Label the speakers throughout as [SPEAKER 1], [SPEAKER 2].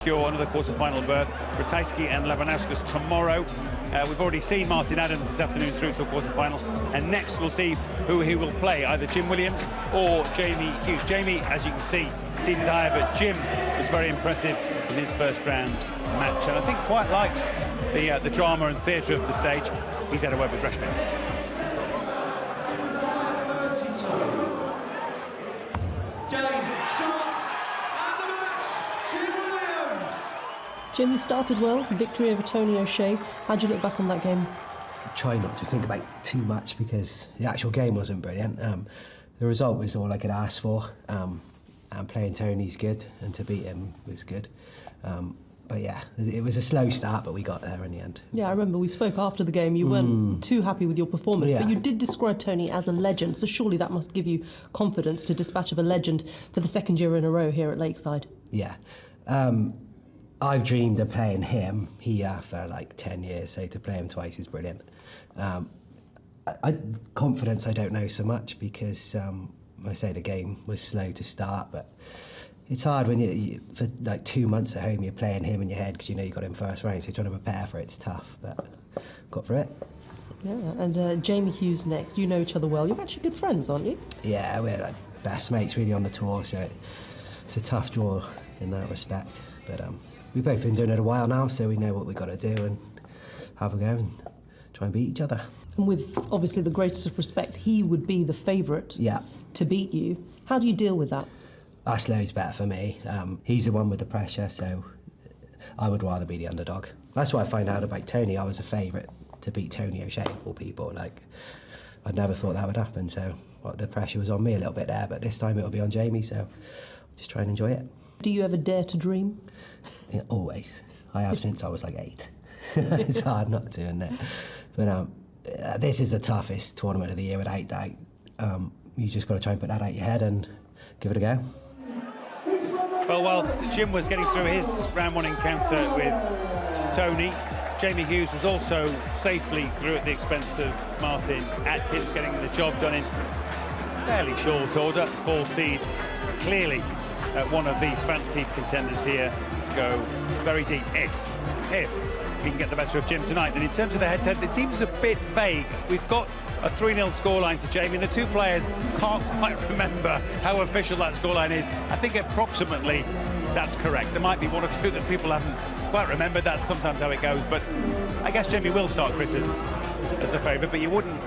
[SPEAKER 1] secure another quarter-final berth. Ratajski and Labanauskas tomorrow. We've already seen Martin Adams this afternoon through to a quarter-final, and next we'll see who he will play, either Jim Williams or Jamie Hughes. Jamie, as you can see, seated higher, but Jim was very impressive in his first-round match, and I think quite likes the drama and theatre of the stage. He's had a word with Reshmi.
[SPEAKER 2] Jim, you started well, victory over Tony O'Shea. How'd you look back on that game?
[SPEAKER 3] I try not to think about too much because the actual game wasn't brilliant. The result was all I could ask for, and playing Tony's good, and to beat him was good. But yeah, it was a slow start, but we got there in the end.
[SPEAKER 2] Yeah, I remember we spoke after the game. You weren't too happy with your performance,
[SPEAKER 3] Yeah.
[SPEAKER 2] but you did describe Tony as a legend, so surely that must give you confidence to dispatch of a legend for the second year in a row here at Lakeside.
[SPEAKER 3] Yeah. I've dreamed of playing him here for like 10 years, so to play him twice is brilliant. Confidence, I don't know so much because, I say the game was slow to start, but it's hard when you for like 2 months at home, you're playing him in your head because you know you got him first round, so you're trying to prepare for it. It's tough, but got for it.
[SPEAKER 2] Yeah, and Jamie Hughes next. You know each other well. You're actually good friends, aren't you?
[SPEAKER 3] Yeah, we're like best mates really on the tour, so it's a tough draw in that respect. But we've both been doing it a while now, so we know what we've got to do and have a go and try and beat each other.
[SPEAKER 2] And with obviously the greatest of respect, he would be the favourite to beat you. How do you deal with that?
[SPEAKER 3] That's loads better for me. He's the one with the pressure, so I would rather be the underdog. That's what I find out about Tony. I was a favourite to beat Tony O'Shea, for people. Like, I'd never thought that would happen, so the pressure was on me a little bit there, but this time it'll be on Jamie, so just try and enjoy it.
[SPEAKER 2] Do you ever dare to dream?
[SPEAKER 3] Yeah, always. I have since I was like 8. It's hard not to, isn't it? But this is the toughest tournament of the year without doubt. You just got to try and put that out your head and give it a go.
[SPEAKER 1] Well, whilst Jim was getting through his round one encounter with Tony, Jamie Hughes was also safely through at the expense of Martin Atkins, getting the job done in fairly short order. 4 seed, clearly one of the fancied contenders here to go very deep if he can get the better of Jim tonight. And in terms of the head-to-head, it seems a bit vague. We've got a 3-0 scoreline to Jamie, and the two players can't quite remember how official that scoreline is. I think approximately that's correct. There might be one or two that people haven't quite remembered. That's sometimes how it goes, but I guess Jamie will start Chris as a favourite, but you wouldn't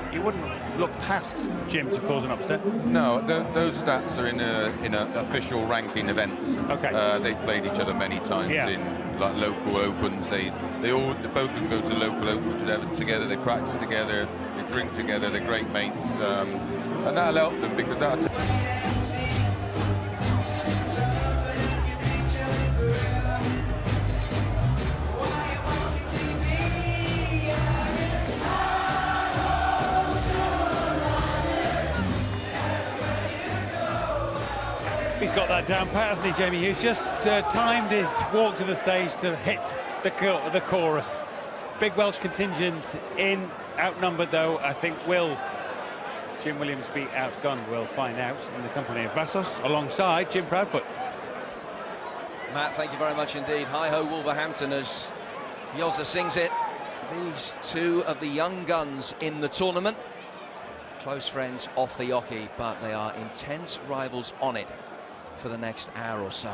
[SPEAKER 1] look past Jim to cause an upset.
[SPEAKER 4] No, those stats are in a official ranking events.
[SPEAKER 1] Okay.
[SPEAKER 4] They've played each other many times in like local opens. They both of them go to local opens together. They practice together. They drink together. They're great mates, and that'll help them because that's.
[SPEAKER 1] He's got that down pat, hasn't he, Jamie Hughes? Just timed his walk to the stage to hit the chorus. Big Welsh contingent in, outnumbered though. I think will Jim Williams be outgunned? We'll find out in the company of Vassos alongside Jim Proudfoot.
[SPEAKER 5] Matt, thank you very much indeed. Hi-ho Wolverhampton as Yozza sings it. These two of the young guns in the tournament. Close friends off the oche, but they are intense rivals on it for the next hour or so.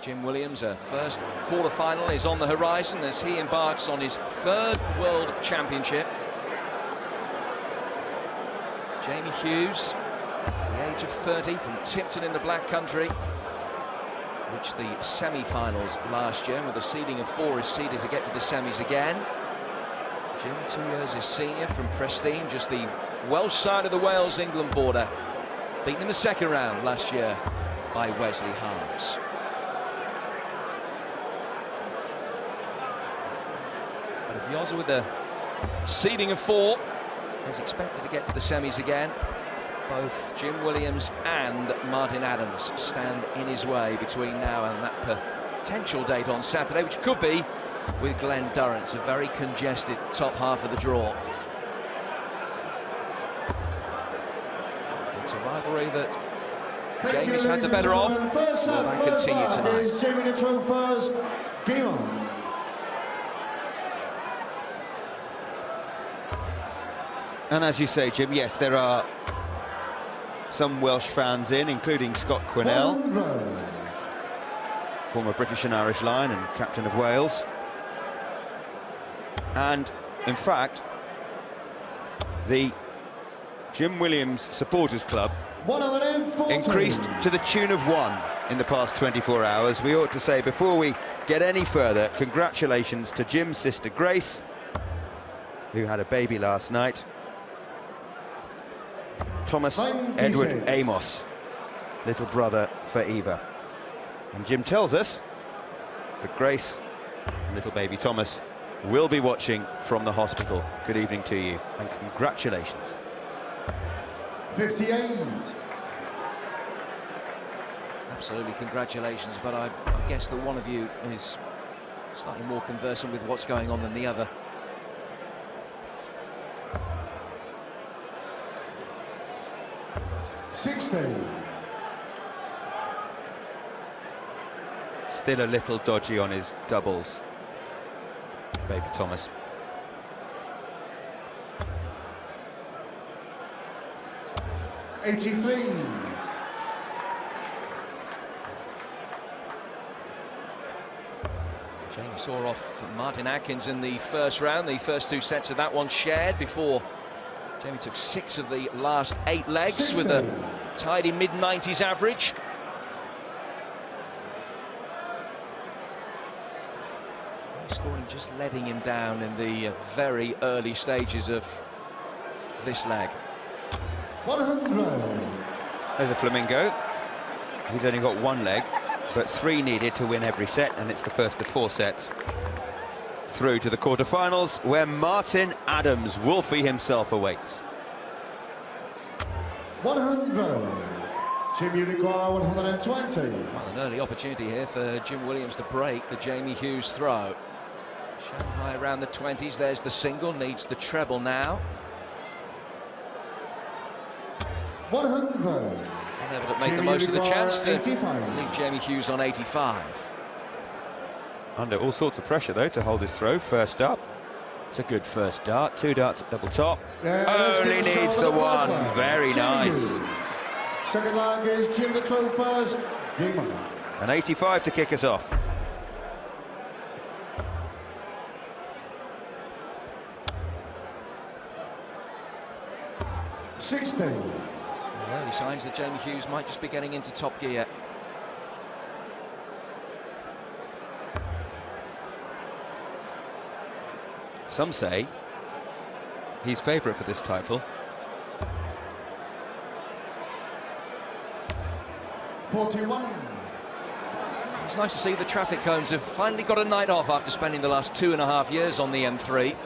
[SPEAKER 5] Jim Williams, a first quarter-final, is on the horizon as he embarks on his 3rd World Championship. Jamie Hughes, at the age of 30, from Tipton in the Black Country, reached the semi-finals last year, and with a seeding of 4 is seeded to get to the semis again. Jim, 2 years his senior from Prestine, just the Welsh side of the Wales-England border, beaten in the second round last year by Wesley Harms. But if Yozza with a seeding of 4 is expected to get to the semis again, both Jim Williams and Martin Adams stand in his way between now and that potential date on Saturday, which could be with Glen Durrant. It's a very congested top half of the draw. It's a rivalry that Jamie's had the better of. Will that continue tonight?
[SPEAKER 6] Jamie to throw first. Game on.
[SPEAKER 7] And as you say, Jim, yes, there are some Welsh fans in, including Scott Quinnell, former British and Irish Lion and captain of Wales. And, in fact, the Jim Williams Supporters Club increased to the tune of 1 in the past 24 hours. We ought to say, before we get any further, congratulations to Jim's sister Grace, who had a baby last night. Thomas Edward Amos, little brother for Eva. And Jim tells us that Grace and little baby Thomas will be watching from the hospital. Good evening to you, and congratulations.
[SPEAKER 6] 58.
[SPEAKER 5] Absolutely, congratulations, but I guess that one of you is slightly more conversant with what's going on than the other.
[SPEAKER 6] Still
[SPEAKER 7] a little dodgy on his doubles, baby Thomas.
[SPEAKER 5] Jamie saw off Martin Atkins in the first round. The first 2 sets of that one shared before Jamie took 6 of the last 8 legs with a tidy mid-90s average. Scoring just letting him down in the very early stages of this leg.
[SPEAKER 6] 100.
[SPEAKER 7] There's a flamingo. He's only got 1 leg, but 3 needed to win every set, and it's the first of 4 sets through to the quarterfinals, where Martin Adams, Wolfie himself, awaits.
[SPEAKER 6] 100. Jim, you require 120.
[SPEAKER 5] Well, an early opportunity here for Jim Williams to break the Jamie Hughes throw. Shanghai around the 20s. There's the single, needs the treble now.
[SPEAKER 6] 100.
[SPEAKER 5] Unable to make the most of the chance to leave Jamie Hughes on 85.
[SPEAKER 7] Under all sorts of pressure, though, to hold his throw. First up. It's a good first dart. 2 darts at double top. Only needs the 1. Very nice.
[SPEAKER 6] Second leg is Jim to throw first. Game on.
[SPEAKER 7] An 85 to kick us off.
[SPEAKER 5] Early signs that Jamie Hughes might just be getting into top gear.
[SPEAKER 7] Some say he's favourite for this title.
[SPEAKER 6] 41.
[SPEAKER 5] It's nice to see the traffic cones have finally got a night off after spending the last 2.5 years on the M3.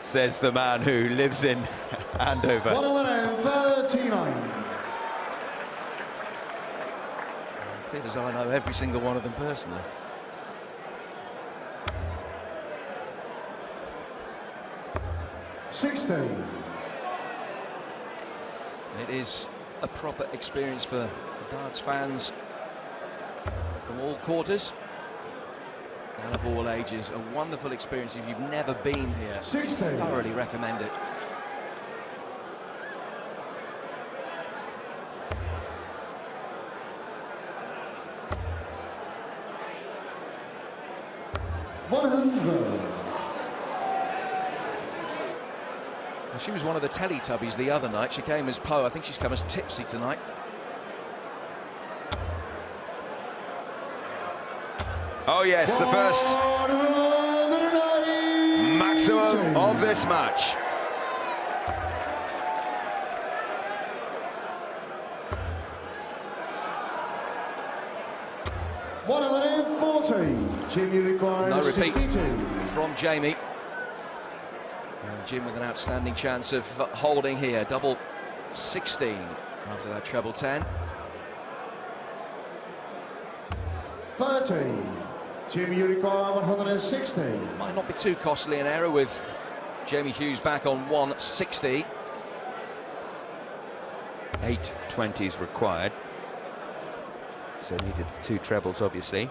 [SPEAKER 7] Says the man who lives in Andover.
[SPEAKER 6] 139.
[SPEAKER 5] I feel as though I know every single one of them personally. It is a proper experience for darts fans from all quarters and of all ages. A wonderful experience if you've never been here. Thoroughly recommend it. She was one of the Teletubbies the other night. She came as Poe. I think she's come as Tipsy tonight.
[SPEAKER 7] Oh yes, the first maximum of this match.
[SPEAKER 6] Jim, requires
[SPEAKER 5] no repeat
[SPEAKER 6] 62.
[SPEAKER 5] From Jamie. And Jim with an outstanding chance of holding here. Double 16 after that treble 10.
[SPEAKER 6] 30. Jim, you require 160.
[SPEAKER 5] Might not be too costly an error with Jamie Hughes back on 160.
[SPEAKER 7] 8 20s required. So needed 2 trebles, obviously.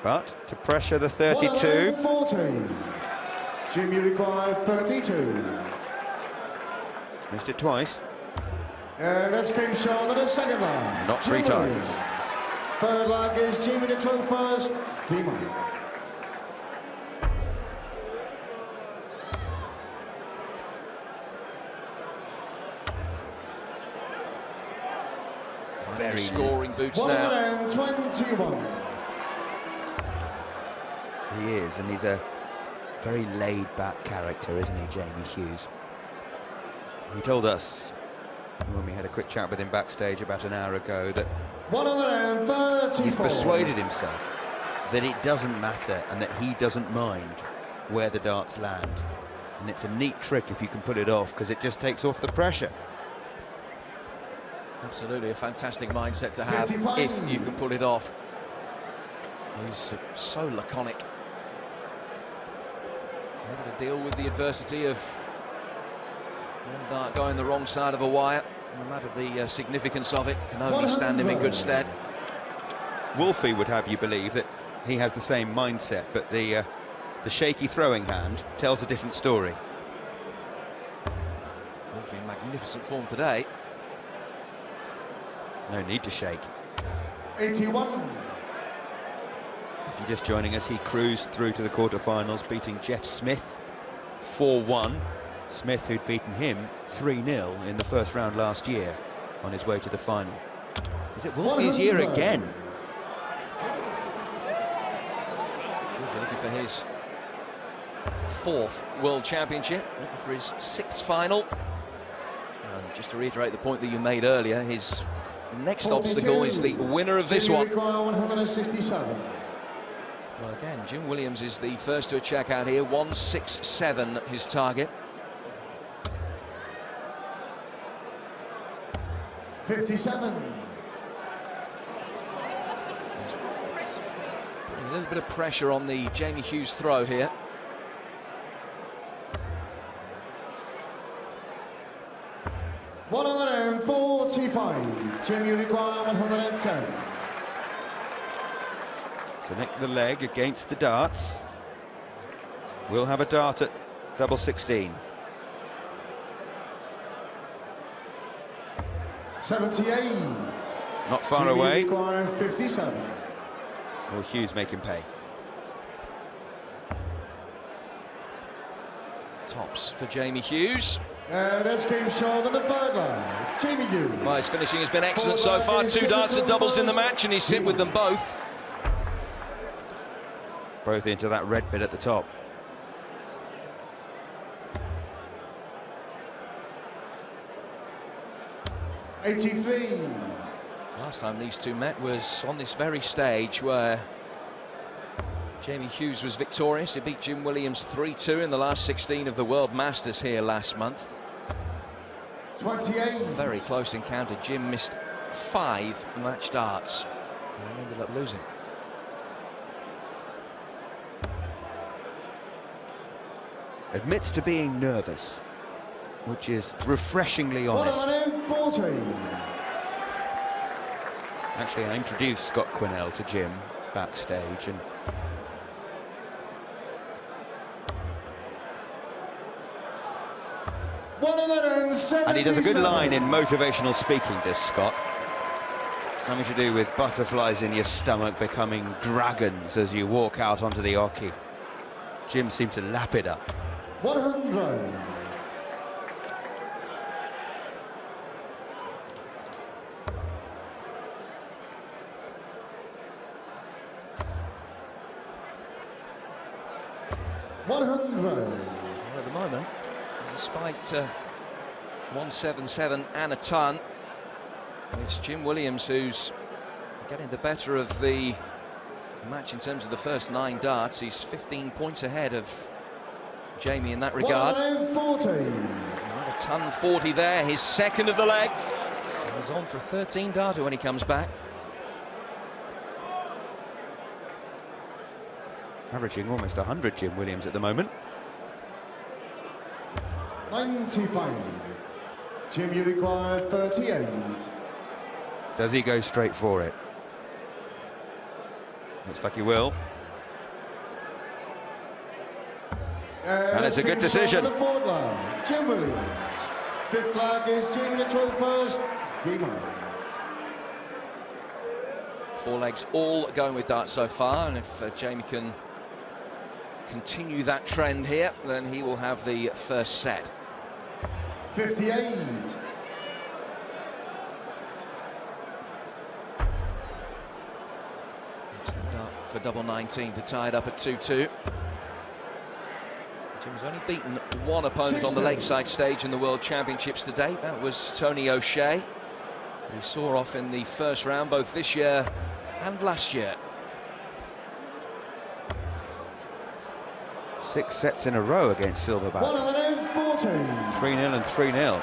[SPEAKER 7] But to pressure the 32.
[SPEAKER 6] 14. Jim, you require 32.
[SPEAKER 7] Missed it twice.
[SPEAKER 6] Let's keep short of the second line.
[SPEAKER 7] Not 3 times.
[SPEAKER 6] Third leg is Jimmy the 12th. Keep on.
[SPEAKER 5] Very scoring boots now.
[SPEAKER 6] 121.
[SPEAKER 7] He is, and he's a very laid-back character, isn't he, Jamie Hughes? He told us when we had a quick chat with him backstage about an hour ago that
[SPEAKER 6] 134.
[SPEAKER 7] he's persuaded himself that it doesn't matter and that he doesn't mind where the darts land. And it's a neat trick if you can pull it off, because it just takes off the pressure.
[SPEAKER 5] Absolutely a fantastic mindset to have
[SPEAKER 6] 55.
[SPEAKER 5] if you can pull it off. He's so laconic. Able to deal with the adversity of one dart going the wrong side of a wire. No matter the significance of it, can only stand him in good stead.
[SPEAKER 7] Wolfie would have you believe that he has the same mindset, but the shaky throwing hand tells a different story.
[SPEAKER 5] Wolfie in magnificent form today.
[SPEAKER 7] No need to shake.
[SPEAKER 6] 81.
[SPEAKER 7] If you're just joining us, he cruised through to the quarterfinals, beating Jeff Smith 4-1. Smith, who'd beaten him 3-0 in the first round last year, on his way to the final. Is it Wolfie's year again?
[SPEAKER 5] Wolfie looking for his 4th World Championship, looking for his 6th final. And just to reiterate the point that you made earlier, his next
[SPEAKER 6] 42.
[SPEAKER 5] obstacle is the winner of this one.
[SPEAKER 6] 167.
[SPEAKER 5] Well, again, Jim Williams is the first to a check out here. 167 his target.
[SPEAKER 6] 57.
[SPEAKER 5] A little bit of pressure on the Jamie Hughes throw here.
[SPEAKER 6] $145. Jim, you require 110.
[SPEAKER 7] To nick the leg against the darts. We'll have a dart at double 16.
[SPEAKER 6] 78.
[SPEAKER 7] Not far
[SPEAKER 6] Jim,
[SPEAKER 7] away.
[SPEAKER 6] you require 57.
[SPEAKER 7] Will Hughes make him pay?
[SPEAKER 5] Tops for Jamie Hughes.
[SPEAKER 6] Let's keep short of the third line. Jamie Hughes.
[SPEAKER 5] Well, his finishing has been excellent so far. 2 darts and doubles in the match, and he's hit with them both.
[SPEAKER 7] Both into that red bit at the top.
[SPEAKER 6] $83.
[SPEAKER 5] Last time these two met was on this very stage where Jamie Hughes was victorious. He beat Jim Williams 3-2 in the last 16 of the World Masters here last month.
[SPEAKER 6] 28.
[SPEAKER 5] Very close encounter. Jim missed 5 match darts and ended up losing.
[SPEAKER 7] Admits to being nervous, which is refreshingly honest.
[SPEAKER 6] 114.
[SPEAKER 7] Actually, I introduced Scott Quinnell to Jim backstage, and he does a good line in motivational speaking, does Scott. Something to do with butterflies in your stomach becoming dragons as you walk out onto the oche. Jim seemed to lap it up.
[SPEAKER 6] 100.
[SPEAKER 5] At the moment, despite 177 and a ton, it's Jim Williams who's getting the better of the match in terms of the first 9 darts. He's 15 points ahead of Jamie in that regard.
[SPEAKER 6] 140.
[SPEAKER 5] Another ton 40 there, his second of the leg. He's on for 13 darter when he comes back.
[SPEAKER 7] Averaging almost 100, Jim Williams, at the moment.
[SPEAKER 6] 95. Jim, you require 38.
[SPEAKER 7] Does he go straight for it? Looks like he will. And it's a good decision.
[SPEAKER 6] The fourth line, Jim Williams. Fifth flag is Jamie the throw first. Game on.
[SPEAKER 5] 4 legs all going with Dart so far, and if Jamie can continue that trend here, then he will have the first set.
[SPEAKER 6] 58.
[SPEAKER 5] Excellent dart for double 19 to tie it up at 2-2. Jim's only beaten one opponent on the lakeside stage in the World Championships to date. That was Tony O'Shea. He saw off in the first round both this year and last year.
[SPEAKER 7] 6 sets in a row against Silverback.
[SPEAKER 6] 114.
[SPEAKER 7] 3-0 and 3-0.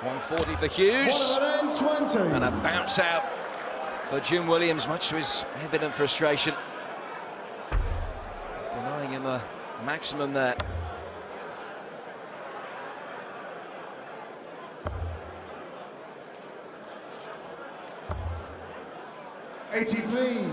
[SPEAKER 5] .140 for Hughes.
[SPEAKER 6] 120.
[SPEAKER 5] And a bounce out for Jim Williams, much to his evident frustration. Denying him a maximum there.
[SPEAKER 6] '83.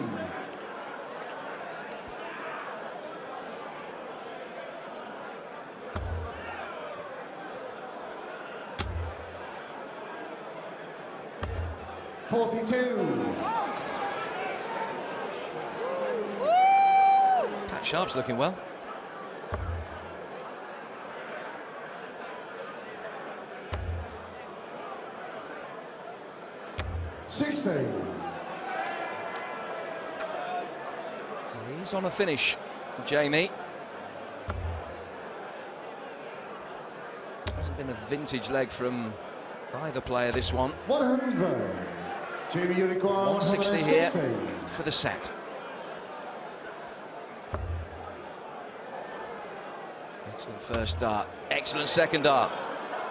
[SPEAKER 5] Pat Sharp's looking well. He's on a finish, Jamie. Hasn't been a vintage leg from either player, this one.
[SPEAKER 6] 100. Jamie, you require
[SPEAKER 5] 160 here for the set. Excellent first dart, excellent second dart.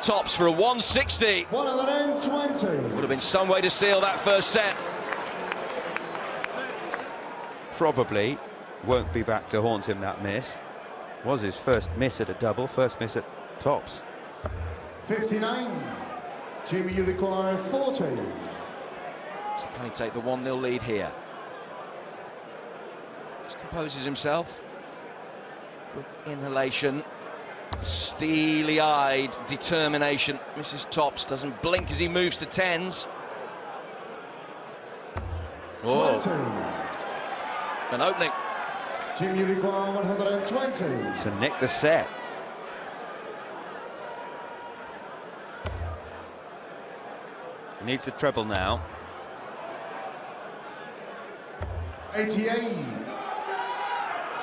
[SPEAKER 5] Tops for a 160.
[SPEAKER 6] 120.
[SPEAKER 5] Would have been some way to seal that first set.
[SPEAKER 7] Probably won't be back to haunt him, that miss. Was his first miss at a double, first miss at tops.
[SPEAKER 6] 59. Jamie, you require 40.
[SPEAKER 5] So can he take the 1-0 lead here? Just composes himself. Quick inhalation. Steely-eyed determination. Misses tops, doesn't blink as he moves to tens.
[SPEAKER 6] 20.
[SPEAKER 5] An opening.
[SPEAKER 6] Jim, you require 120.
[SPEAKER 7] To nick the set. Needs a treble now.
[SPEAKER 6] 88.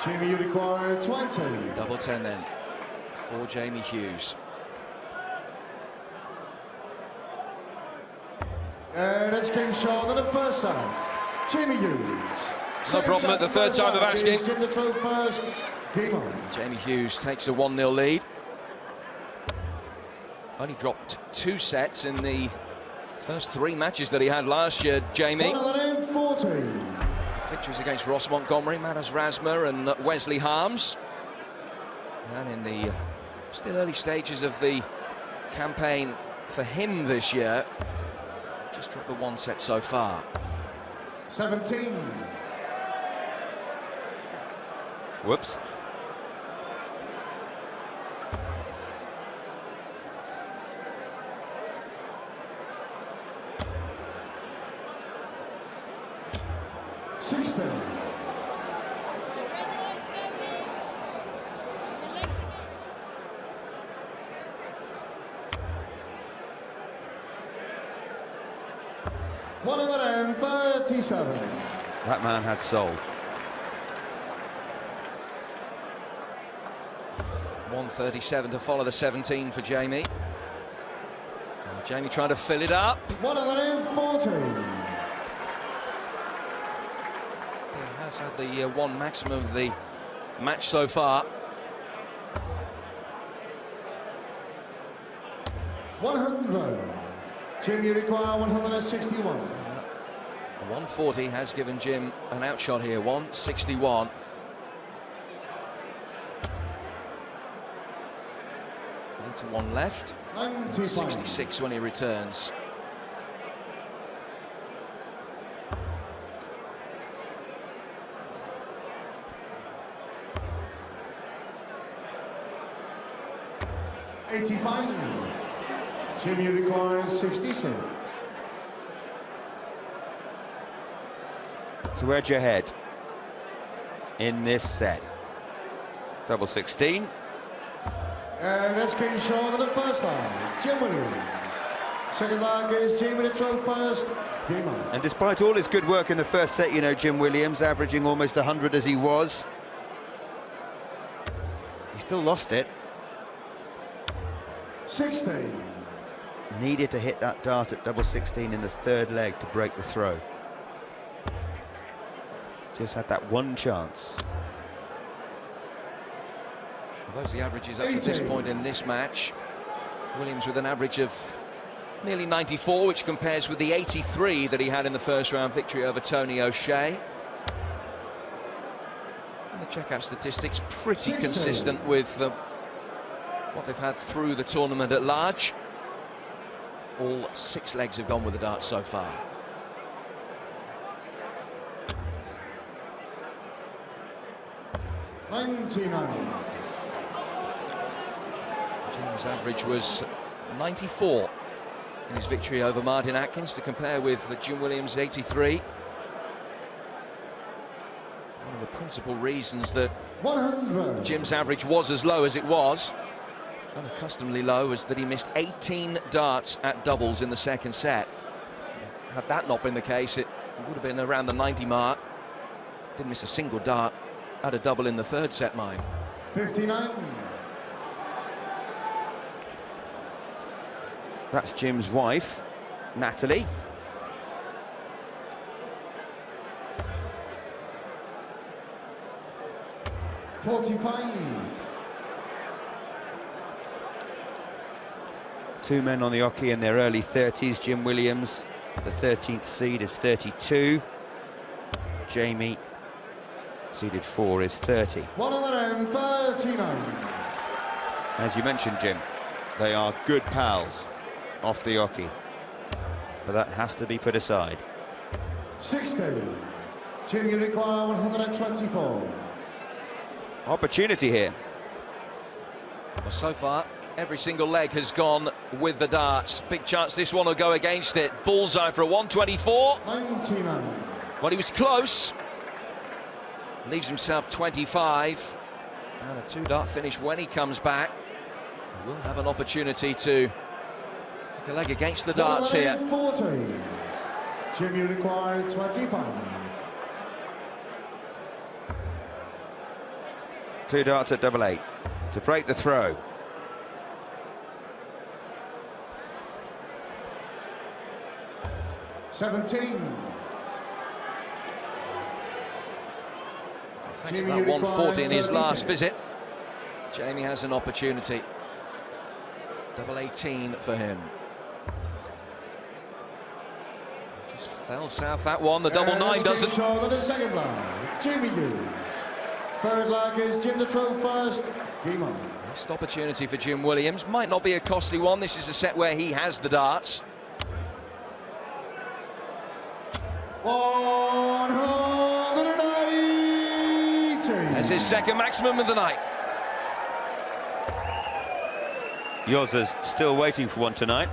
[SPEAKER 6] Jamie, you require 20.
[SPEAKER 5] Double 10 then for Jamie Hughes.
[SPEAKER 6] That's game short of the first set. Jamie Hughes.
[SPEAKER 5] No problem at the third time of asking.
[SPEAKER 6] Jim the throw first. Game on.
[SPEAKER 5] Jamie Hughes takes a 1-0 lead. Only dropped 2 sets in the first 3 matches that he had last year, Jamie.
[SPEAKER 6] 140.
[SPEAKER 5] Victories against Ross Montgomery, Manas Rasma and Wesley Harms. And in the still early stages of the campaign for him this year, just dropped the 1 set so far.
[SPEAKER 6] 17.
[SPEAKER 7] Whoops. That man had soul.
[SPEAKER 5] 137 to follow the 17 for Jamie. And Jamie trying to fill it up.
[SPEAKER 6] 140.
[SPEAKER 5] He has had the 1 maximum of the match so far.
[SPEAKER 6] 100. Jim, you require 161.
[SPEAKER 5] 140 has given Jim an outshot here. 161. Into one left. 66 when he returns.
[SPEAKER 6] Jim, you require 66.
[SPEAKER 7] To edge ahead in this set. Double 16.
[SPEAKER 6] And that's game short on the first line, Jim Williams. Second line is Jamie the throw first. Game on.
[SPEAKER 7] And despite all his good work in the first set, you know, Jim Williams averaging almost 100 as he was, he still lost it.
[SPEAKER 6] 16.
[SPEAKER 7] Needed to hit that dart at double 16 in the third leg to break the throw. Just had that one chance.
[SPEAKER 5] Well, those are the averages up to this point in this match. Williams with an average of nearly 94, which compares with the 83 that he had in the first round victory over Tony O'Shea. And the checkout statistics pretty consistent with what they've had through the tournament at large. All 6 legs have gone with the dart so far. Jim's average was 94 in his victory over Martin Atkins, to compare with Jim Williams' 83. One of the principal reasons that
[SPEAKER 6] 100.
[SPEAKER 5] Jim's average was as low as it was, unaccustomedly low, was that he missed 18 darts at doubles in the second set. Had that not been the case, it would have been around the 90 mark. Didn't miss a single dart at a double in the third set, mind.
[SPEAKER 6] 59.
[SPEAKER 7] That's Jim's wife, Natalie. Two men on the hockey in their early 30s. Jim Williams, the 13th seed, is 32. Jamie, seeded 4, is 30.
[SPEAKER 6] 139.
[SPEAKER 7] As you mentioned, Jim, they are good pals off the hockey, but that has to be put aside.
[SPEAKER 6] 60. Jim, you require 124.
[SPEAKER 7] Opportunity here.
[SPEAKER 5] Well, so far, every single leg has gone with the darts. Big chance this one will go against it. Bullseye for a 124.
[SPEAKER 6] 99.
[SPEAKER 5] Well, he was close. Leaves himself 25. And a 2-dart finish when he comes back. He will have an opportunity to take a leg against the darts here.
[SPEAKER 6] 40. Jim, you require 25.
[SPEAKER 7] 2 darts at double 8 to break the throw.
[SPEAKER 5] Thanks to that 140 in his last visit, Jamie has an opportunity. Double 18 for him. Just fell south that one. The double 9 doesn't.
[SPEAKER 6] Short on the second line, Jamie Hughes. Third leg is Jim the throw first. Game on.
[SPEAKER 5] Missed opportunity for Jim Williams. Might not be a costly one. This is a set where he has the darts.
[SPEAKER 6] 180.
[SPEAKER 5] That's his second maximum of the night.
[SPEAKER 7] Yoza's still waiting for one tonight.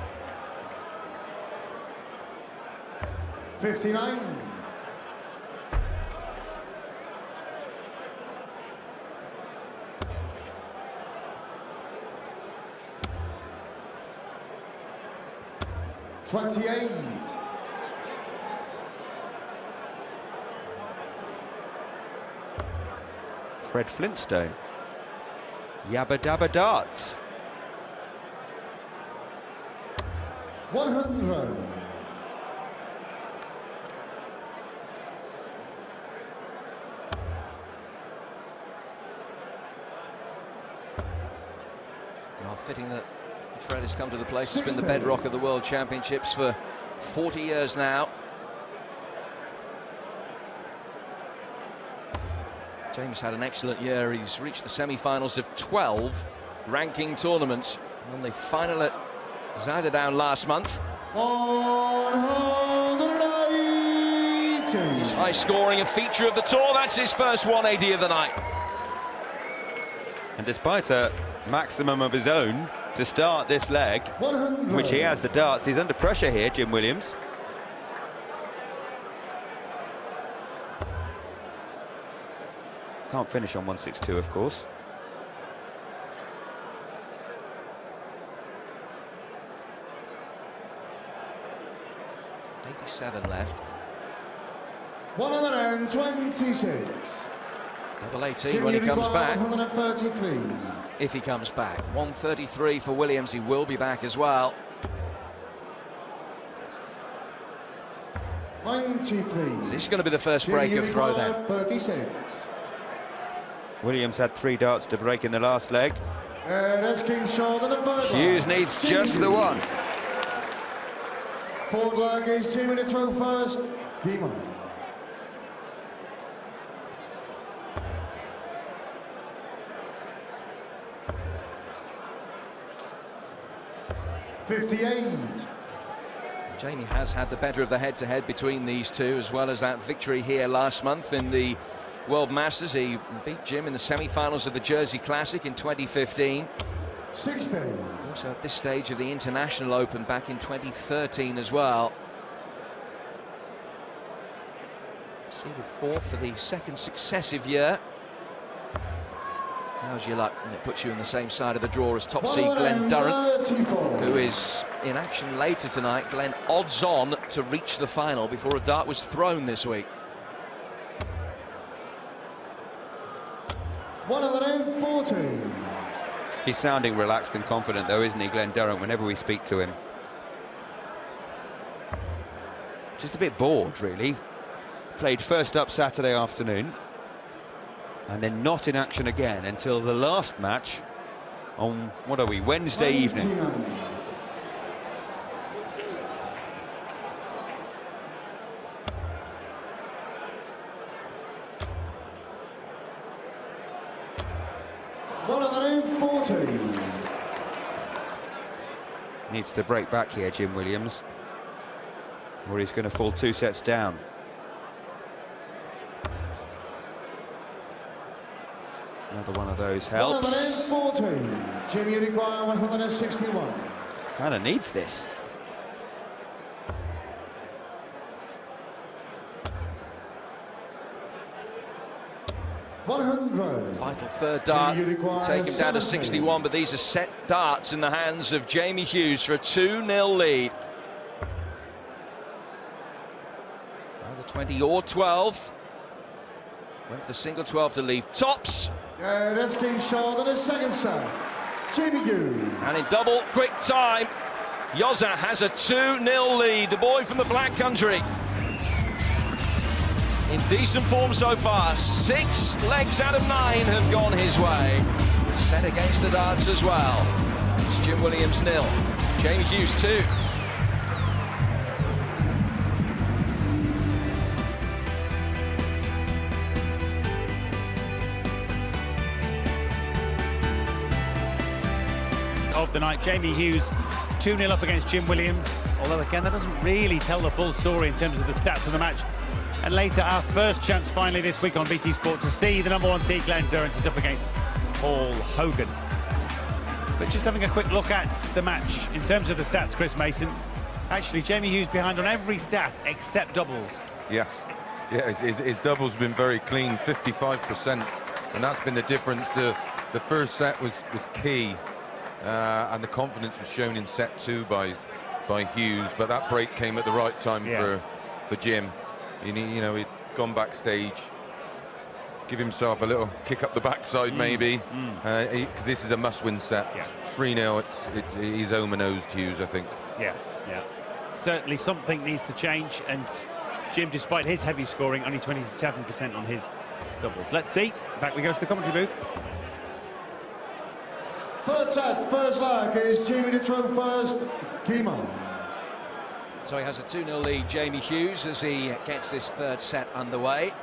[SPEAKER 6] 59.
[SPEAKER 7] Fred Flintstone. Yabba dabba darts.
[SPEAKER 6] 100.
[SPEAKER 5] Now, fitting that Fred has come to the place that's been the bedrock of the World Championships for 40 years now. James had an excellent year. He's reached the semi-finals of 12 ranking tournaments. And the final at Zuiderdown last month.
[SPEAKER 6] 180.
[SPEAKER 5] He's high scoring, a feature of the tour. That's his first 180 of the night.
[SPEAKER 7] And despite a maximum of his own to start this leg,
[SPEAKER 6] 100.
[SPEAKER 7] which he has the darts, he's under pressure here, Jim Williams. Can't finish on 162, of course.
[SPEAKER 5] 87 left.
[SPEAKER 6] 126.
[SPEAKER 5] Double 80 when he comes back.
[SPEAKER 6] 133.
[SPEAKER 5] If he comes back. 133 for Williams. He will be back as well.
[SPEAKER 6] 93.
[SPEAKER 5] Is this going to be the first break of throw then?
[SPEAKER 6] 36.
[SPEAKER 7] Williams had 3 darts to break in the last leg.
[SPEAKER 6] That's King Sean in the third
[SPEAKER 7] Hughes
[SPEAKER 6] leg.
[SPEAKER 7] needs just the one.
[SPEAKER 6] Fourth leg is Team in the throw first. Keep on. .58.
[SPEAKER 5] Jamie has had the better of the head-to-head between these two, as well as that victory here last month in the World Masters. He beat Jim in the semi-finals of the Jersey Classic in 2015.
[SPEAKER 6] 16.
[SPEAKER 5] Also at this stage of the International Open back in 2013 as well. Seeded fourth for the second successive year. How's your luck? And it puts you in the same side of the draw as top seed Glenn Durrant, who is in action later tonight. Glenn odds on to reach the final before a dart was thrown this week.
[SPEAKER 6] 114.
[SPEAKER 7] He's sounding relaxed and confident though, isn't he, Glenn Durrant, whenever we speak to him. Just a bit bored, really. Played first up Saturday afternoon, and then not in action again until the last match on, what are we, Wednesday evening.
[SPEAKER 6] 114.
[SPEAKER 7] Needs to break back here, Jim Williams, or he's going to fall 2 sets down. Another one of those helps.
[SPEAKER 6] 114. Jim, you require 161.
[SPEAKER 7] Kind of needs this.
[SPEAKER 5] Vital third dart, take him down to 61, but these are set darts in the hands of Jamie Hughes for a 2-0 lead. Either 20 or 12. Went for the single 12 to leave tops.
[SPEAKER 6] That's King Sean in the second set. Jamie Hughes.
[SPEAKER 5] And in double quick time, Yoza has a 2-0 lead. The boy from the Black Country. In decent form so far. 6 legs out of 9 have gone his way. Set against the darts as well. It's Jim Williams 0, Jamie Hughes 2.
[SPEAKER 1] Of the night, Jamie Hughes 2-0 up against Jim Williams, although again that doesn't really tell the full story in terms of the stats of the match. And later, our first chance finally this week on BT Sport to see the #1 seed Glenn Durrant is up against Paul Hogan. But just having a quick look at the match in terms of the stats, Chris Mason, actually Jamie Hughes behind on every stat except doubles.
[SPEAKER 4] Yes, yeah, his doubles been very clean, 55%, and that's been the difference. The first set was key, and the confidence was shown in set 2 by Hughes, but that break came at the right time for Jim. You know, he'd gone backstage, give himself a little kick up the backside maybe, because this is a must-win set. 3-0, he's over-nosed Hughes, I think.
[SPEAKER 1] Yeah. Certainly something needs to change, and Jim, despite his heavy scoring, only 27% on his doubles. Let's see. Back we go to the commentary booth.
[SPEAKER 6] Third set, first leg is Jamie to throw first. Kimo.
[SPEAKER 5] So he has a 2-0 lead, Jamie Hughes, as he gets this third set underway.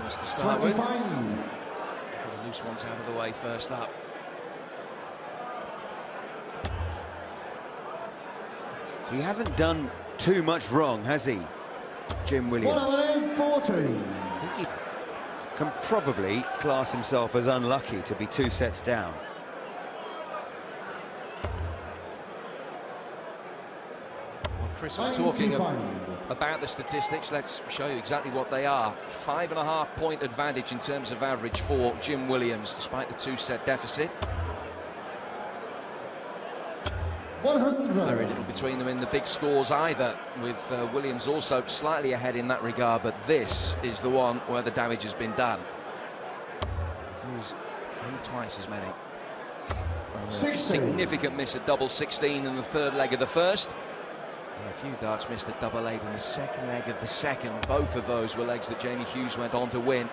[SPEAKER 5] Williams to start with.
[SPEAKER 6] 25.
[SPEAKER 5] Get the loose ones out of the way first up.
[SPEAKER 7] He hasn't done too much wrong, has he, Jim Williams?
[SPEAKER 6] 114.
[SPEAKER 7] I think he can probably class himself as unlucky to be 2 sets down.
[SPEAKER 5] Well, Chris was talking about the statistics. Let's show you exactly what they are. 5.5 point advantage in terms of average for Jim Williams, despite the 2-set deficit.
[SPEAKER 6] 100.
[SPEAKER 5] Very little between them in the big scores either, with Williams also slightly ahead in that regard, but this is the one where the damage has been done. Hughes only twice as many.
[SPEAKER 6] 16.
[SPEAKER 5] Significant miss at double 16 in the third leg of the first. And a few darts missed at double 8 in the second leg of the second. Both of those were legs that Jamie Hughes went on to win.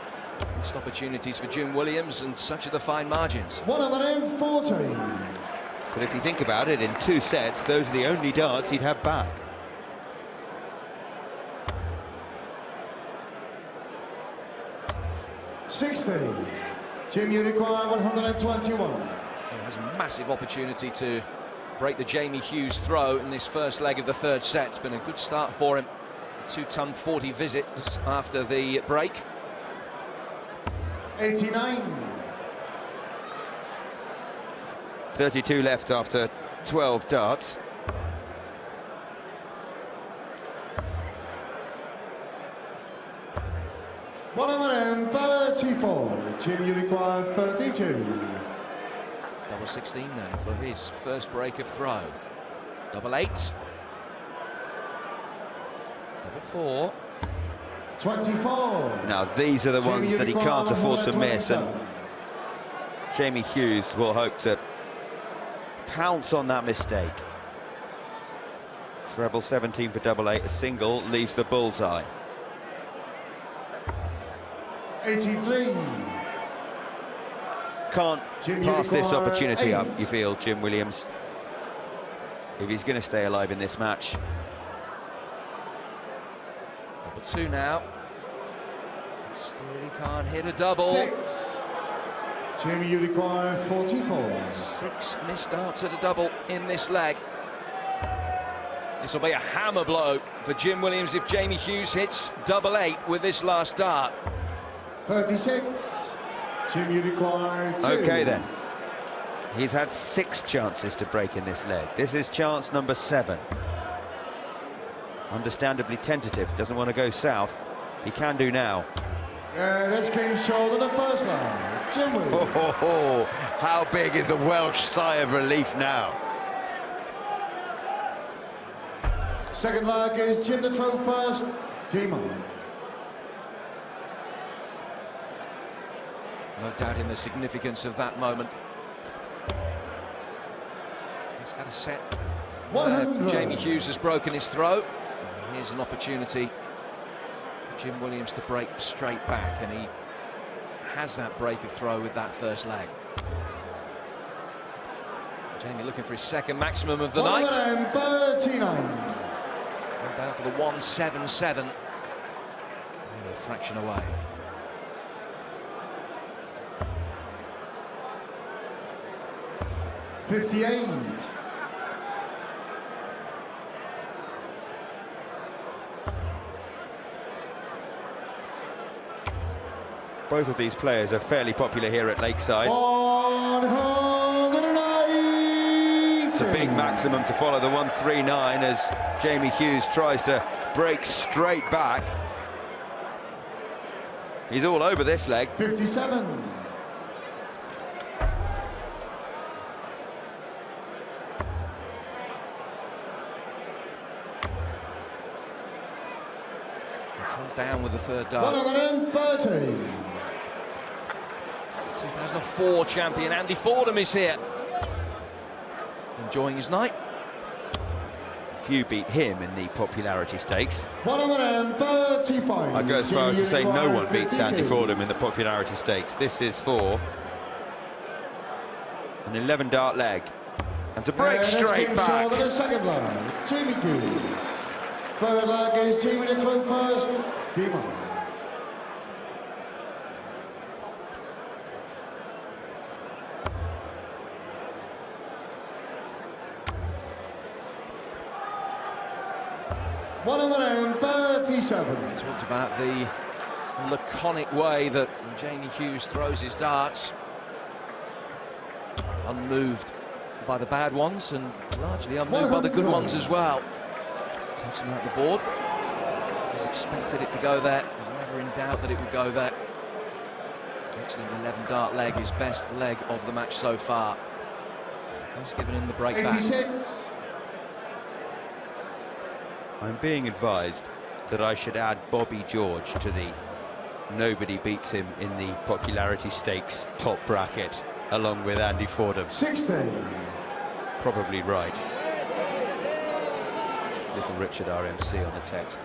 [SPEAKER 5] Missed opportunities for Jim Williams, and such are the fine margins.
[SPEAKER 6] 114.
[SPEAKER 7] But if you think about it, in 2 sets, those are the only darts he'd have back.
[SPEAKER 6] Jim, you require 121.
[SPEAKER 5] He has a massive opportunity to break the Jamie Hughes throw in this first leg of the third set. It's been a good start for him. 2-ton 40 visits after the break.
[SPEAKER 6] 89.
[SPEAKER 7] 32 left after 12 darts.
[SPEAKER 6] $134. Jim, you require 32.
[SPEAKER 5] Double 16 then for his first break of throw. Double 8. Double 4.
[SPEAKER 6] 24.
[SPEAKER 7] Now these are the ones that he can't afford to miss, and Jamie Hughes will hope to pounce on that mistake. Treble 17 for double 8, a single leaves the bullseye.
[SPEAKER 6] 83.
[SPEAKER 7] Can't pass this opportunity up, you feel, Jim Williams, if he's going to stay alive in this match.
[SPEAKER 5] Double 2 now. Still he can't hit a double.
[SPEAKER 6] 6. Jamie, you require 44.
[SPEAKER 5] 6 missed darts at a double in this leg. This will be a hammer blow for Jim Williams if Jamie Hughes hits double 8 with this last dart.
[SPEAKER 6] 36. Jim, you require 2.
[SPEAKER 7] OK then. He's had 6 chances to break in this leg. This is chance number 7. Understandably tentative, doesn't want to go south. He can do now.
[SPEAKER 6] And this came short on the first line. Jim Williams.
[SPEAKER 7] How big is the Welsh sigh of relief now?
[SPEAKER 6] Second leg is Jim the throw first. Game on.
[SPEAKER 5] No doubt in the significance of that moment. He's had a set.
[SPEAKER 6] 100.
[SPEAKER 5] Jamie Hughes has broken his throw. Here's an opportunity for Jim Williams to break straight back, and he has that break of throw with that first leg. Jamie looking for his second maximum of the night.
[SPEAKER 6] 139.
[SPEAKER 5] Went down for the 177. And a fraction away.
[SPEAKER 6] $58.
[SPEAKER 7] Both of these players are fairly popular here at Lakeside.
[SPEAKER 6] 180.
[SPEAKER 7] It's a big maximum to follow the 139 as Jamie Hughes tries to break straight back. He's all over this leg.
[SPEAKER 6] 57.
[SPEAKER 5] Down with the third dart.
[SPEAKER 6] 130.
[SPEAKER 5] 2004 champion Andy Fordham is here, enjoying his night.
[SPEAKER 7] Few beat him in the popularity stakes.
[SPEAKER 6] 135.
[SPEAKER 7] I go as far as to say no one beats
[SPEAKER 6] 52.
[SPEAKER 7] Andy Fordham in the popularity stakes. This is for an 11-dart leg, and to break straight back.
[SPEAKER 6] The second leg, Jamie Hughes. Third leg is Jamie to throw first. Game on. 137.
[SPEAKER 5] Talked about the laconic way that Jamie Hughes throws his darts. Unmoved by the bad ones and largely unmoved by the good ones as well. Takes him out the board. He was expected it to go there. He was never in doubt that it would go there. Excellent 11 dart leg, his best leg of the match so far. He's given him the break back.
[SPEAKER 6] 86.
[SPEAKER 7] I'm being advised that I should add Bobby George to the nobody beats him in the popularity stakes top bracket, along with Andy Fordham.
[SPEAKER 6] 16.
[SPEAKER 7] Probably right. Little Richard RMC on the text.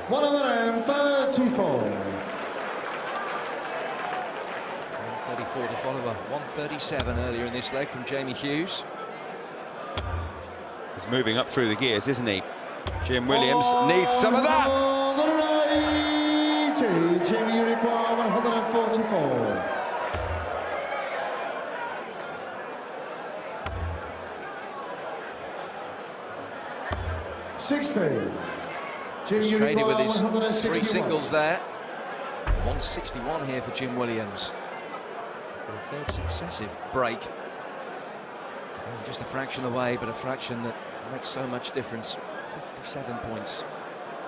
[SPEAKER 6] $134.
[SPEAKER 5] 134 to follow a 137 earlier in this leg from Jamie Hughes.
[SPEAKER 7] He's moving up through the gears, isn't he? Jim Williams needs some of that.
[SPEAKER 6] 180. Jamie, you require 144.
[SPEAKER 5] Traded with his 3 singles there. 161 here for Jim Williams. For a third successive break. Just a fraction away, but a fraction that makes so much difference. 57 points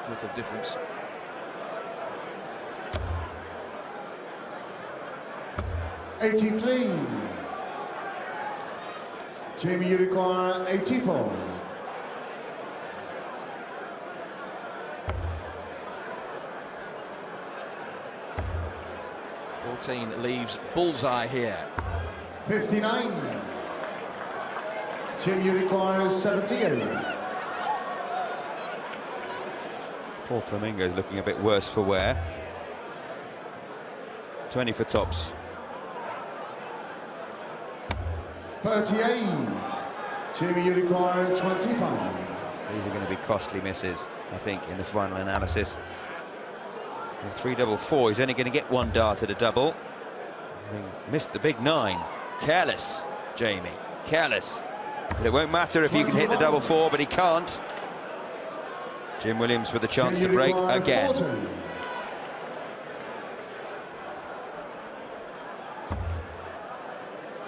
[SPEAKER 5] worth of difference.
[SPEAKER 6] $83. Jamie, you require 84.
[SPEAKER 5] Leaves bullseye here.
[SPEAKER 6] 59. Jim, you require 78.
[SPEAKER 7] Poor Flamingo's looking a bit worse for wear. 20 for tops.
[SPEAKER 6] 38. Jamie, you require 25.
[SPEAKER 7] These are going to be costly misses, I think, in the final analysis. 3-double-4, he's only going to get 1 dart at a double. He missed the big 9. Careless, Jamie, careless. But it won't matter if you can hit the double 4, but he can't. Jim Williams with a chance to break again.
[SPEAKER 6] 40.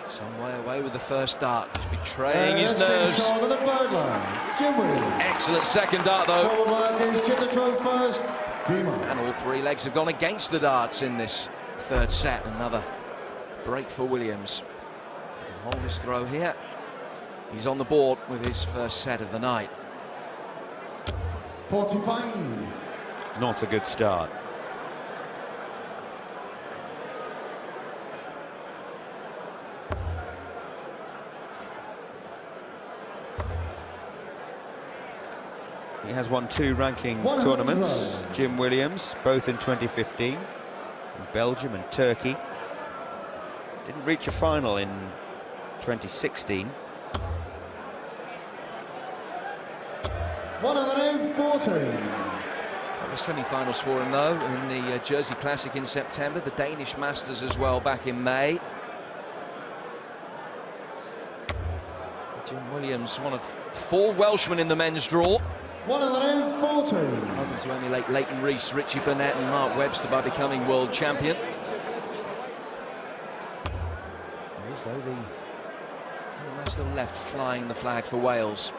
[SPEAKER 5] Some way away with the first dart, just betraying his nerves.
[SPEAKER 6] On the third line, Jim Williams.
[SPEAKER 5] Excellent second dart though.
[SPEAKER 6] Forward line is Jim the throw first.
[SPEAKER 5] And all 3 legs have gone against the darts in this third set. Another break for Williams. Hold his throw here. He's on the board with his first set of the night.
[SPEAKER 6] 45.
[SPEAKER 7] Not a good start. He has won 2 ranking
[SPEAKER 6] 100.
[SPEAKER 7] tournaments, Jim Williams, both in 2015, in Belgium and Turkey. Didn't reach a final in 2016.
[SPEAKER 6] 114.
[SPEAKER 5] The semi-finals for him though, in the Jersey Classic in September, the Danish Masters as well back in May. Jim Williams, one of 4 Welshmen in the men's draw.
[SPEAKER 6] 114.
[SPEAKER 5] Hoping to emulate Leighton Rees, Richie Burnett and Mark Webster by becoming world champion. As though the still left flying the flag for Wales.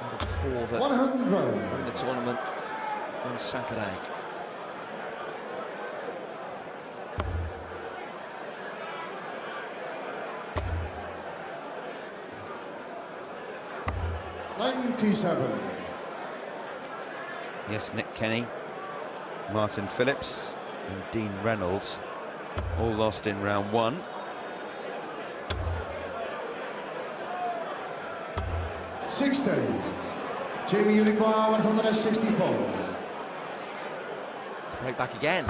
[SPEAKER 5] Out of the 4 that
[SPEAKER 6] 100.
[SPEAKER 5] won the tournament on Saturday.
[SPEAKER 6] $97.
[SPEAKER 7] Yes, Nick Kenny, Martin Phillips and Dean Reynolds all lost in round 1.
[SPEAKER 6] $60. Jamie, you require 164.
[SPEAKER 5] To break back again.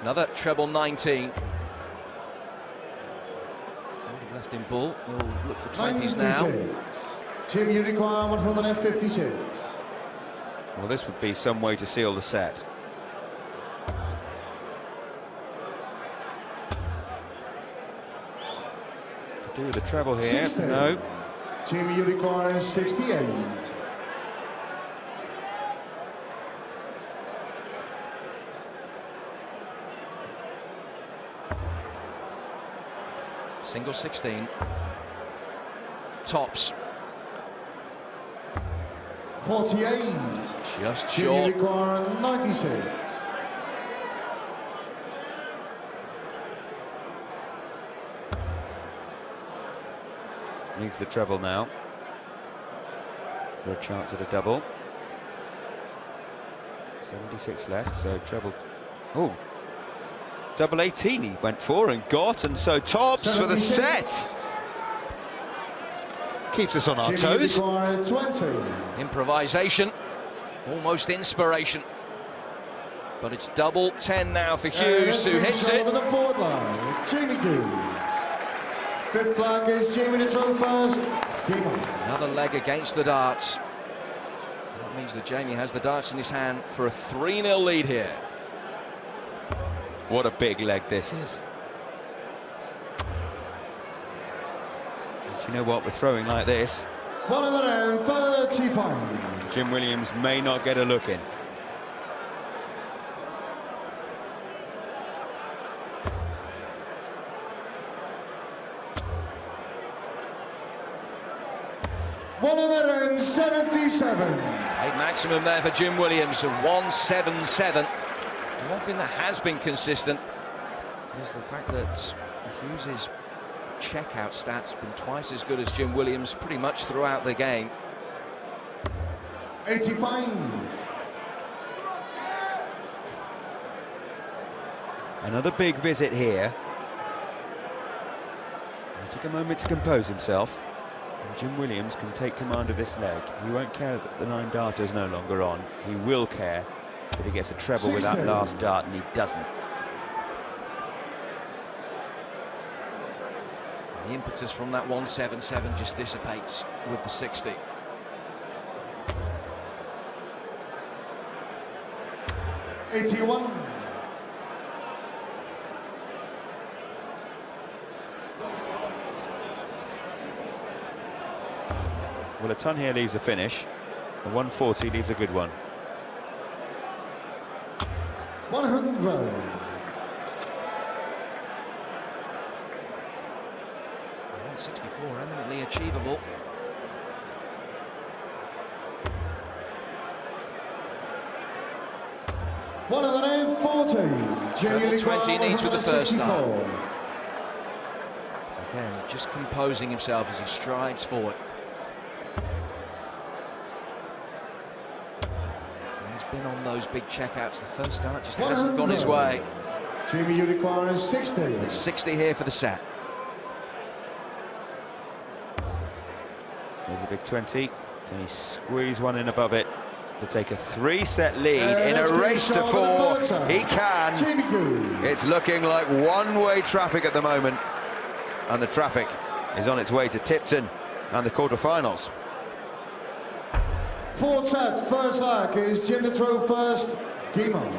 [SPEAKER 5] Another treble 19. Left in bull. We'll look for 20s
[SPEAKER 6] 96.
[SPEAKER 5] now.
[SPEAKER 6] Jim, you require 156.
[SPEAKER 7] Well, this would be some way to seal the set. To Do with the treble here.
[SPEAKER 6] 60.
[SPEAKER 7] No.
[SPEAKER 6] Team Unicorn 68.
[SPEAKER 5] Single 16. Tops.
[SPEAKER 6] 48.
[SPEAKER 5] Just
[SPEAKER 6] Team
[SPEAKER 5] short.
[SPEAKER 6] Unicorn 96.
[SPEAKER 7] Needs the treble now for a chance at a double. 76 left, so treble. Oh, double 18 he went for and got, and so tops
[SPEAKER 6] 76.
[SPEAKER 7] for the set. Keeps us on our
[SPEAKER 6] Team
[SPEAKER 7] toes.
[SPEAKER 6] Unicorn 20.
[SPEAKER 5] Improvisation, almost inspiration. But it's double 10 now for Hughes, who hits it.
[SPEAKER 6] To the forward line, Jamie Hughes. Fifth flag is Jamie to throw first.
[SPEAKER 5] Another leg against the darts. That means that Jamie has the darts in his hand for a 3-0 lead here.
[SPEAKER 7] What a big leg this is. And you know what, with throwing like this,
[SPEAKER 6] 135.
[SPEAKER 7] Jim Williams may not get a look in.
[SPEAKER 5] Eight maximum there for Jim Williams, a 177. One thing that has been consistent is the fact that Hughes' checkout stats have been twice as good as Jim Williams pretty much throughout the game.
[SPEAKER 6] 85.
[SPEAKER 7] Another big visit here. He took a moment to compose himself. And Jim Williams can take command of this leg. He won't care that the 9 darter is no longer on. He will care that he gets a treble with that last dart, and he doesn't.
[SPEAKER 5] The impetus from that 177 just dissipates with the 60.
[SPEAKER 6] '81.
[SPEAKER 7] Well, a ton here leaves a finish. A 140 leaves a good one.
[SPEAKER 6] 100.
[SPEAKER 5] 164, eminently achievable. Treble 20 needs with the first start. Again, just composing himself as he strides forward. He's been on those big checkouts. The first start just hasn't gone his way.
[SPEAKER 6] Jamie Unicorn is 60.
[SPEAKER 5] It's 60 here for the set.
[SPEAKER 7] There's a big 20. Can he squeeze one in above it to take a 3-set lead in a race to 4? He can. It's looking like one-way traffic at the moment, and the traffic is on its way to Tipton and the quarterfinals.
[SPEAKER 6] Fourth set, first leg is Jim to throw first. Game on.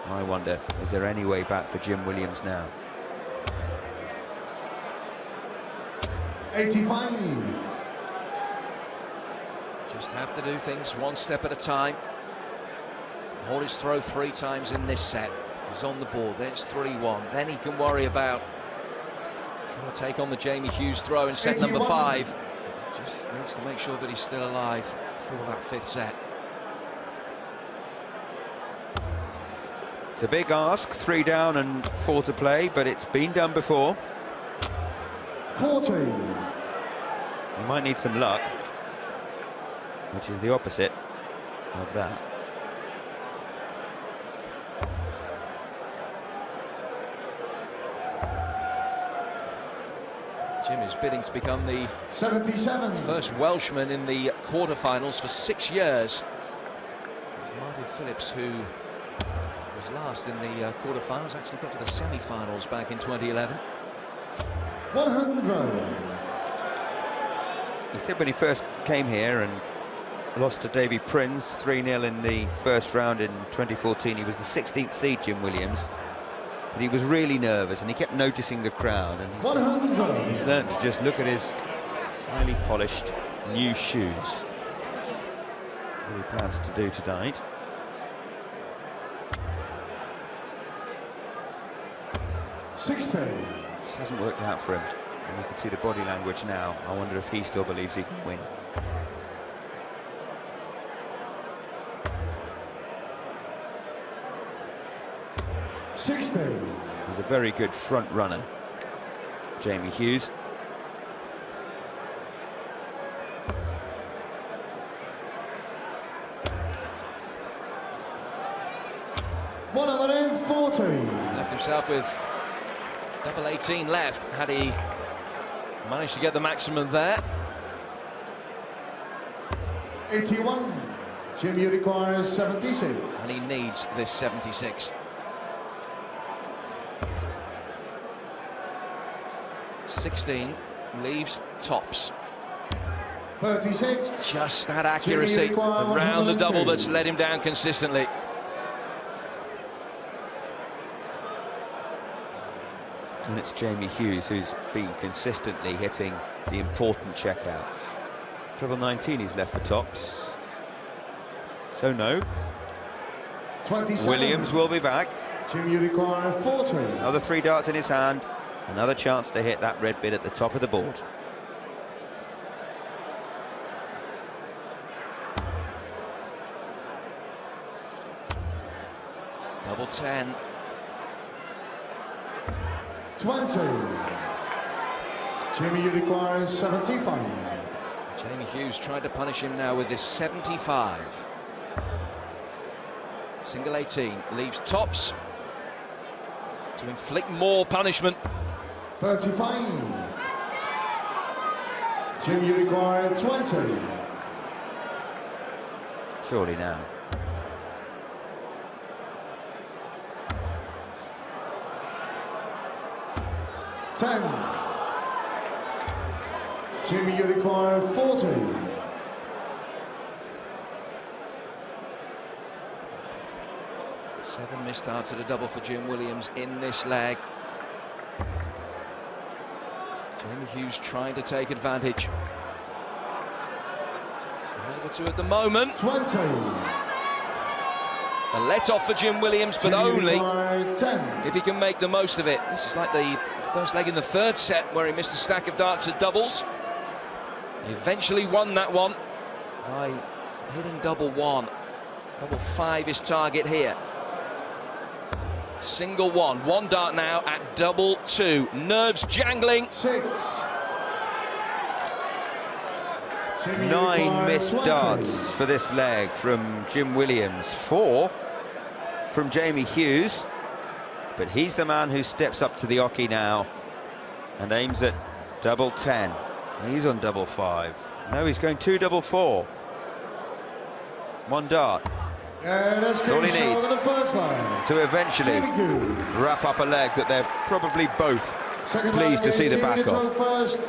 [SPEAKER 7] I wonder, is there any way back for Jim Williams now?
[SPEAKER 6] 85.
[SPEAKER 5] Just have to do things one step at a time. Hold his throw 3 times in this set. He's on the board, then it's 3-1. Then he can worry about trying to take on the Jamie Hughes throw in set
[SPEAKER 6] 81.
[SPEAKER 5] number 5. Just needs to make sure that he's still alive for that 5th set.
[SPEAKER 7] It's a big ask, 3 down and 4 to play, but it's been done before.
[SPEAKER 6] 40.
[SPEAKER 7] You might need some luck, which is the opposite of that.
[SPEAKER 5] Jim is bidding to become the
[SPEAKER 6] 77.
[SPEAKER 5] first Welshman in the quarterfinals for 6 years. It was Martin Phillips who was last in the quarterfinals, actually got to the semi-finals back in 2011.
[SPEAKER 6] 100.
[SPEAKER 7] He said when he first came here and lost to Davy Prince 3-0 in the first round in 2014. He was the 16th seed, Jim Williams, but he was really nervous and he kept noticing the crowd, and he's learned to just look at his highly polished new shoes. What he plans to do tonight.
[SPEAKER 6] This
[SPEAKER 7] hasn't worked out for him, and you can see the body language now. I wonder if he still believes he can win. He's a very good front runner, Jamie Hughes.
[SPEAKER 5] Left himself with double 18 left. Had he managed to get the maximum there?
[SPEAKER 6] 81. Jim, you require 76.
[SPEAKER 5] And he needs this 76. 16 leaves tops.
[SPEAKER 6] 36.
[SPEAKER 5] Just that accuracy around the double that's let him down consistently.
[SPEAKER 7] And it's Jamie Hughes who's been consistently hitting the important checkouts. Treble 19 he's left for tops. So no.
[SPEAKER 6] 27.
[SPEAKER 7] Williams will be back.
[SPEAKER 6] Jim, you require 40.
[SPEAKER 7] Another 3 darts in his hand. Another chance to hit that red bit at the top of the board.
[SPEAKER 5] Double 10.
[SPEAKER 6] 20. Jimmy, you require 75.
[SPEAKER 5] Jamie Hughes tried to punish him now with this 75. Single 18 leaves tops to inflict more punishment.
[SPEAKER 6] 35. Jim, you require 20.
[SPEAKER 7] Surely now.
[SPEAKER 6] Jimmy, you require 40.
[SPEAKER 5] Seven missed darts at a double for Jim Williams in this leg. Jamie Hughes trying to take advantage. Able to at the moment.
[SPEAKER 6] 20.
[SPEAKER 5] A let-off for Jim Williams, but
[SPEAKER 6] Jimmy,
[SPEAKER 5] only
[SPEAKER 6] 10.
[SPEAKER 5] if he can make the most of it. This is like the first leg in the third set where he missed a stack of darts at doubles. He eventually won that one by hitting double 1. Double 5 is target here. Single 1. 1 dart now at double 2. Nerves jangling.
[SPEAKER 6] 6. Jimmy,
[SPEAKER 7] 9 missed
[SPEAKER 6] 20.
[SPEAKER 7] darts for this leg from Jim Williams. 4 from Jamie Hughes. But he's the man who steps up to the oche now and aims at double 10. He's on double 5. No, he's going 2 double 4. 1 dart.
[SPEAKER 6] Yeah, that's
[SPEAKER 7] all he needs
[SPEAKER 6] the first line.
[SPEAKER 7] to eventually wrap up a leg that they're probably both pleased to see the back of.
[SPEAKER 6] First,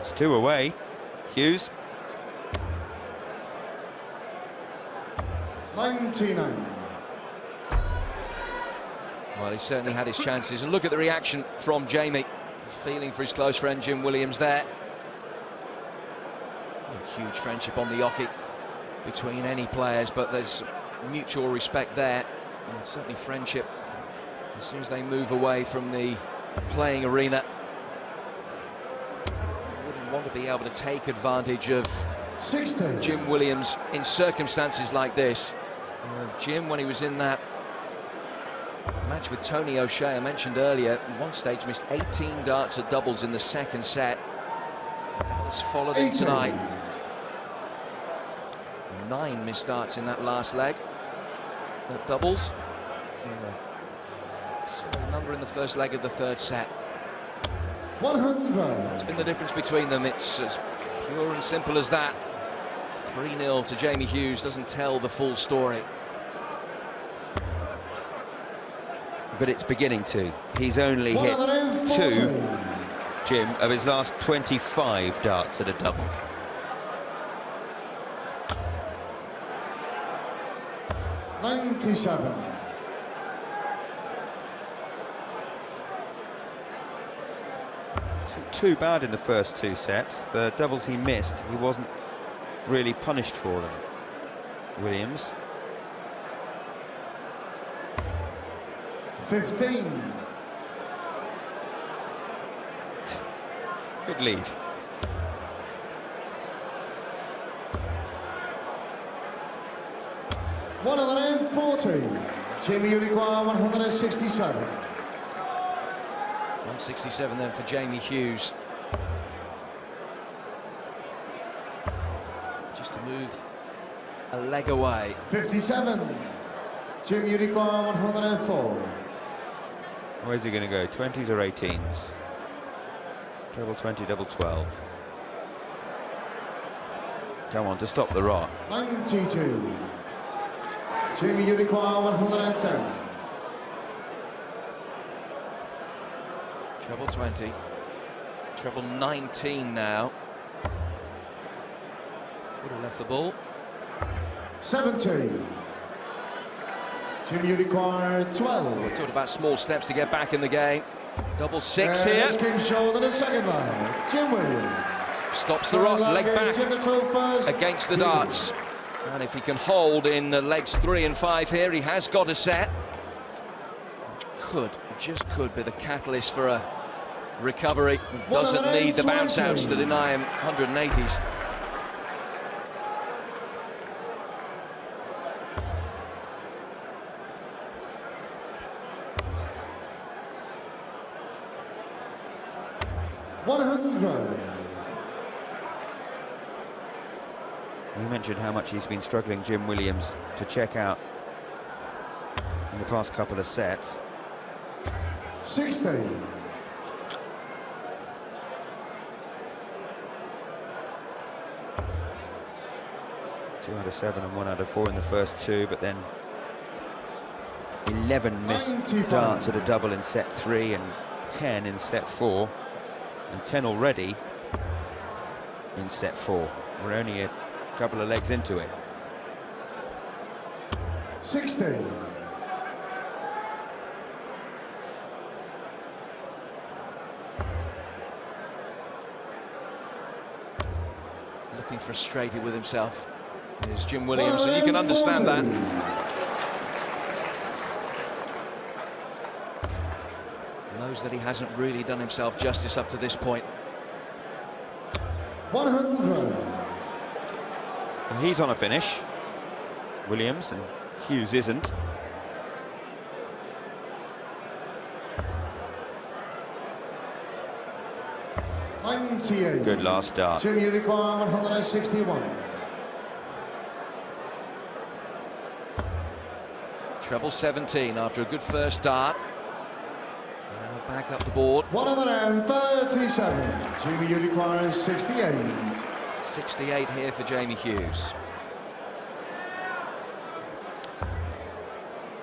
[SPEAKER 7] It's 2 away. Hughes.
[SPEAKER 6] 99.
[SPEAKER 5] Well, he certainly had his chances. And look at the reaction from Jamie. Feeling for his close friend Jim Williams there. A huge friendship on the oche between any players, but there's mutual respect there, and certainly friendship as soon as they move away from the playing arena. Wouldn't want to be able to take advantage of
[SPEAKER 6] 60.
[SPEAKER 5] Jim Williams in circumstances like this. Jim, when he was in that match with Tony O'Shea I mentioned earlier, at one stage missed 18 darts at doubles in the second set. That has followed him tonight. 9 missed darts in that last leg at doubles. Similar number in the first leg of the third set.
[SPEAKER 6] 100.
[SPEAKER 5] That's been the difference between them. It's as pure and simple as that. 3-0 to Jamie Hughes doesn't tell the full story.
[SPEAKER 7] But it's beginning to. He's only hit 2 Jim, of his last 25 darts at a double.
[SPEAKER 6] .97.
[SPEAKER 7] Wasn't too bad in the first two sets. The doubles he missed, he wasn't really punished for them. Williams.
[SPEAKER 6] 15.
[SPEAKER 7] Good leave.
[SPEAKER 6] .140. Jamie, you require 167.
[SPEAKER 5] 167 then for Jamie Hughes. Just to move a leg away.
[SPEAKER 6] 57. Jim, you require 104.
[SPEAKER 7] Where's he going to go? 20s or 18s? Treble 20, double 12. Come on, to stop the rot.
[SPEAKER 6] 92. Jamie, you require 110.
[SPEAKER 5] Treble 20. Treble 19 now. Would have left the ball.
[SPEAKER 6] 70. Jim, you require 12.
[SPEAKER 5] We talked about small steps to get back in the game. Double six here.
[SPEAKER 6] This game showed on the second line. Jim Williams.
[SPEAKER 5] Stops the rot, leg back against the darts. And if he can hold in legs 3 and 5 here, he has got a set. Which just could be the catalyst for a recovery. Doesn't need the bounce outs to deny him 180s.
[SPEAKER 7] You mentioned how much he's been struggling, Jim Williams, to check out in the past couple of sets.
[SPEAKER 6] 16.
[SPEAKER 7] Two out of 7 and 1 out of 4 in the first two, but then 11 missed
[SPEAKER 6] 95.
[SPEAKER 7] darts at a double in set 3 and 10 in set 4, and 10 already in set 4. We're only a couple of legs into it.
[SPEAKER 6] 16.
[SPEAKER 5] Looking frustrated with himself is Jim Williams, and you can understand that. Knows that he hasn't really done himself justice up to this point.
[SPEAKER 6] 100.
[SPEAKER 7] And he's on a finish, Williams, and Hughes isn't. Good last dart.
[SPEAKER 6] Jim, you require 161.
[SPEAKER 5] Treble 17 after a good first dart. Now back up the board.
[SPEAKER 6] 137. Jamie, you require 68.
[SPEAKER 5] 68 here for Jamie Hughes.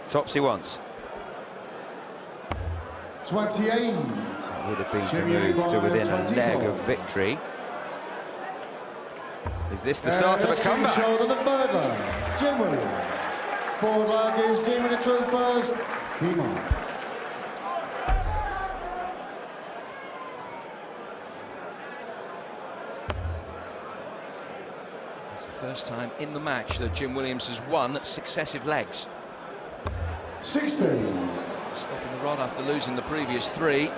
[SPEAKER 7] Tops he wants.
[SPEAKER 6] 28.
[SPEAKER 7] That would have been to
[SPEAKER 6] Jimmy
[SPEAKER 7] move to within a
[SPEAKER 6] 24.
[SPEAKER 7] leg of victory. Is this the start of a comeback?
[SPEAKER 6] Showed on the third line. Jim Williams. Forward leg is Jamie the true first. Team on.
[SPEAKER 5] It's the first time in the match that Jim Williams has won successive legs.
[SPEAKER 6] 60.
[SPEAKER 5] Stopping the rod after losing the previous 3.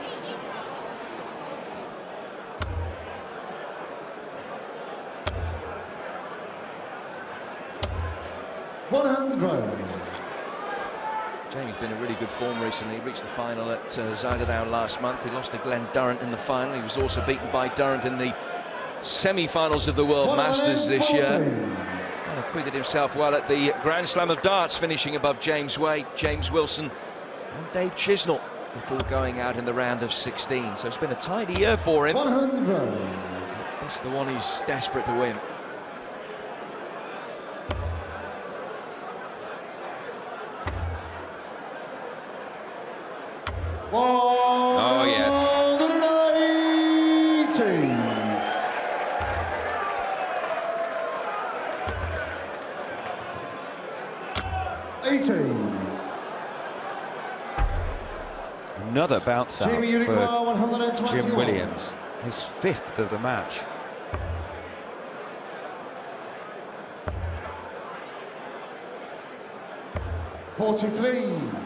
[SPEAKER 5] Jamie's been in really good form recently. He reached the final at Zuyderdown last month. He lost to Glenn Durrant in the final. He was also beaten by Durrant in the semi-finals of the World Masters this year. And acquitted himself well at the Grand Slam of Darts, finishing above James Wade, James Wilson and Dave Chisnell before going out in the round of 16. So it's been a tidy year for him.
[SPEAKER 6] 100.
[SPEAKER 5] This is the one he's desperate to win.
[SPEAKER 7] Oh, yes.
[SPEAKER 6] 18.
[SPEAKER 7] Another bounce out
[SPEAKER 6] Jamie
[SPEAKER 7] for
[SPEAKER 6] Uruguay, 121.
[SPEAKER 7] Jim Williams, his 5th of the match.
[SPEAKER 6] $43.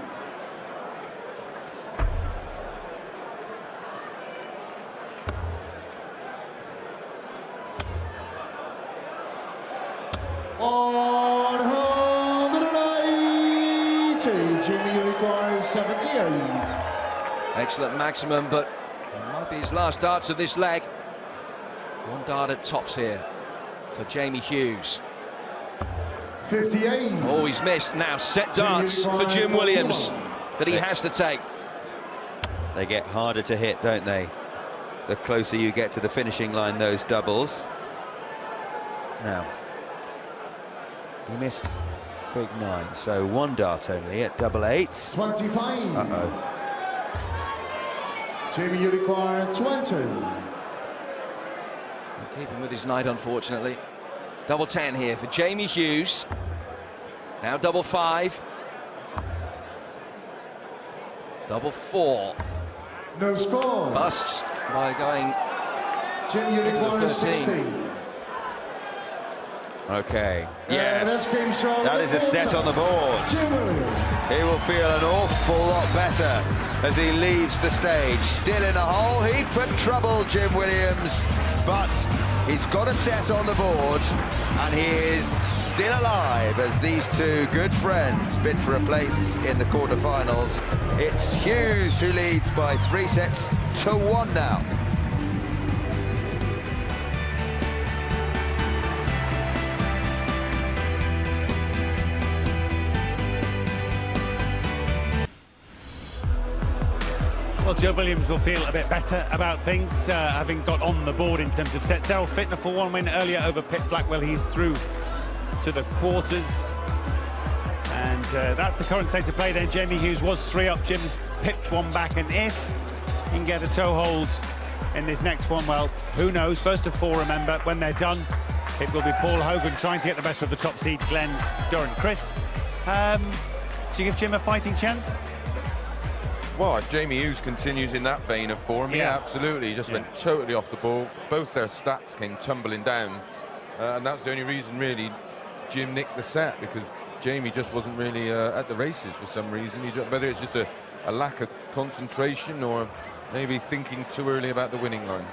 [SPEAKER 6] Jimmy Uruguay 78.
[SPEAKER 5] Excellent maximum, but it might be his last darts of this leg. One dart at tops here for Jamie Hughes.
[SPEAKER 6] 58.
[SPEAKER 5] Oh, he's missed. Now set darts for Jim Williams that he has to take.
[SPEAKER 7] They get harder to hit, don't they? The closer you get to the finishing line, those doubles. Now, he missed big 9, so 1 dart only at double 8.
[SPEAKER 6] 25.
[SPEAKER 7] Uh-oh.
[SPEAKER 6] Jamie Uruguay 20.
[SPEAKER 5] Keeping with his night, unfortunately. Double 10 here for Jamie Hughes. Now double 5. Double 4.
[SPEAKER 6] No score.
[SPEAKER 5] Busts by going
[SPEAKER 6] Jim Uruguay 16.
[SPEAKER 7] Okay, yes,
[SPEAKER 6] that
[SPEAKER 7] that is a set on the board.
[SPEAKER 6] Jim Williams.
[SPEAKER 7] He will feel an awful lot better as he leaves the stage. Still in a hole, he'd put trouble, Jim Williams, but he's got a set on the board, and he is still alive as these two good friends bid for a place in the quarterfinals. It's Hughes who leads by 3 sets to 1 now.
[SPEAKER 1] Well, Joe Williams will feel a bit better about things, having got on the board in terms of sets. Daryl Fittner for 1 win earlier over Pip Blackwell. He's through to the quarters. And that's the current state of play then. Jamie Hughes was 3 up. Jim's pipped 1 back. And if he can get a toe hold in this next one, well, who knows? First of 4, remember, when they're done, it will be Paul Hogan trying to get the better of the top seed, Glenn Durrant. Chris, do you give Jim a fighting chance?
[SPEAKER 4] Well, if Jamie Hughes continues in that vein of form, yeah, absolutely. He just went totally off the ball. Both their stats came tumbling down. And that's the only reason, really, Jim nicked the set, because Jamie just wasn't really at the races for some reason. Whether it's just a lack of concentration or maybe thinking too early about the winning line.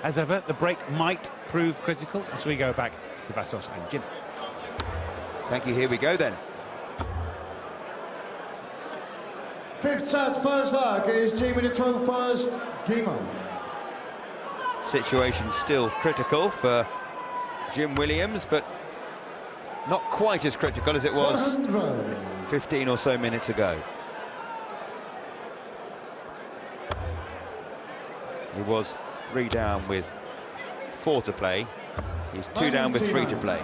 [SPEAKER 1] As ever, the break might prove critical as we go back to Vassos and Jim.
[SPEAKER 7] Thank you, here we go then.
[SPEAKER 6] 5th set, first leg is Jamie to throw first, Gimo.
[SPEAKER 7] Situation still critical for Jim Williams, but not quite as critical as it was
[SPEAKER 6] 100.
[SPEAKER 7] 15 or so minutes ago. He was 3 down with 4 to play. He's 2 down with 3 to play.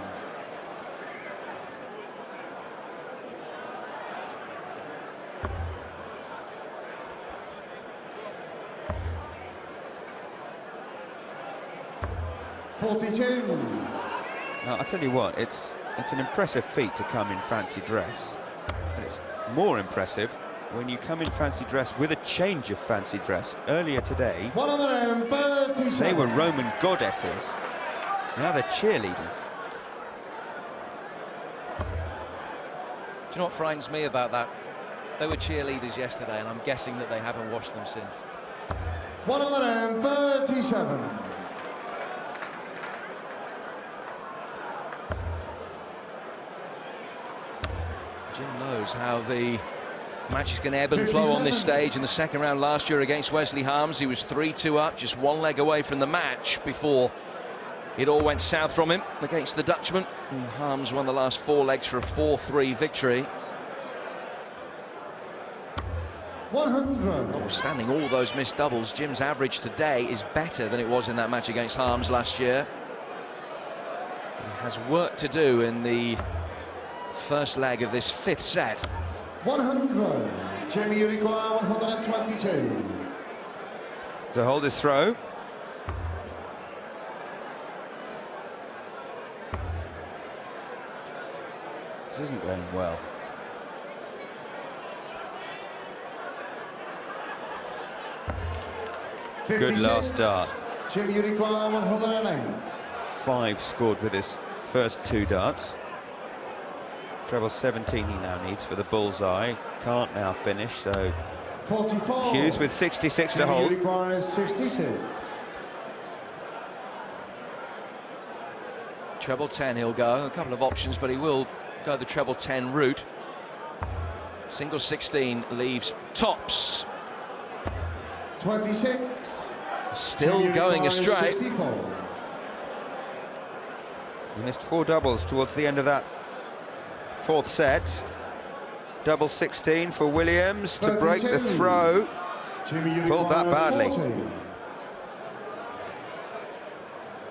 [SPEAKER 7] Now, I tell you what, it's an impressive feat to come in fancy dress, and it's more impressive when you come in fancy dress with a change of fancy dress. Earlier today,
[SPEAKER 6] 137.
[SPEAKER 7] they were Roman goddesses, now they're cheerleaders.
[SPEAKER 5] Do you know what frightens me about that? They were cheerleaders yesterday, and I'm guessing that they haven't washed them since.
[SPEAKER 6] 137.
[SPEAKER 5] Jim knows how the match is going to ebb and flow on this stage. In the second round last year against Wesley Harms, he was 3-2 up, just 1 leg away from the match before it all went south from him against the Dutchman. And Harms won the last 4 legs for a 4-3 victory.
[SPEAKER 6] 100.
[SPEAKER 5] Notwithstanding all those missed doubles, Jim's average today is better than it was in that match against Harms last year. He has work to do in the first leg of this 5th set.
[SPEAKER 6] 100. Jamie Uruguay 122.
[SPEAKER 7] To hold his throw. This isn't going well. Good last dart.
[SPEAKER 6] Jim, you require 108.
[SPEAKER 7] 5 scored with his first 2 darts. Treble 17 he now needs for the bullseye. Can't now finish, so
[SPEAKER 6] 44.
[SPEAKER 7] Hughes with 66 to
[SPEAKER 6] Jim,
[SPEAKER 7] hold.
[SPEAKER 6] you require 66.
[SPEAKER 5] Treble 10 he'll go. A couple of options, but he will go the treble 10 route. Single 16 leaves tops.
[SPEAKER 6] 26.
[SPEAKER 5] Still
[SPEAKER 6] Jim, you
[SPEAKER 5] going
[SPEAKER 6] require
[SPEAKER 5] astray.
[SPEAKER 6] 64.
[SPEAKER 7] He missed 4 doubles towards the end of that 4th set. Double 16 for Williams to break the
[SPEAKER 6] 32.
[SPEAKER 7] throw.
[SPEAKER 6] Jimmy, you
[SPEAKER 7] Pulled that
[SPEAKER 6] require
[SPEAKER 7] badly.
[SPEAKER 6] 40.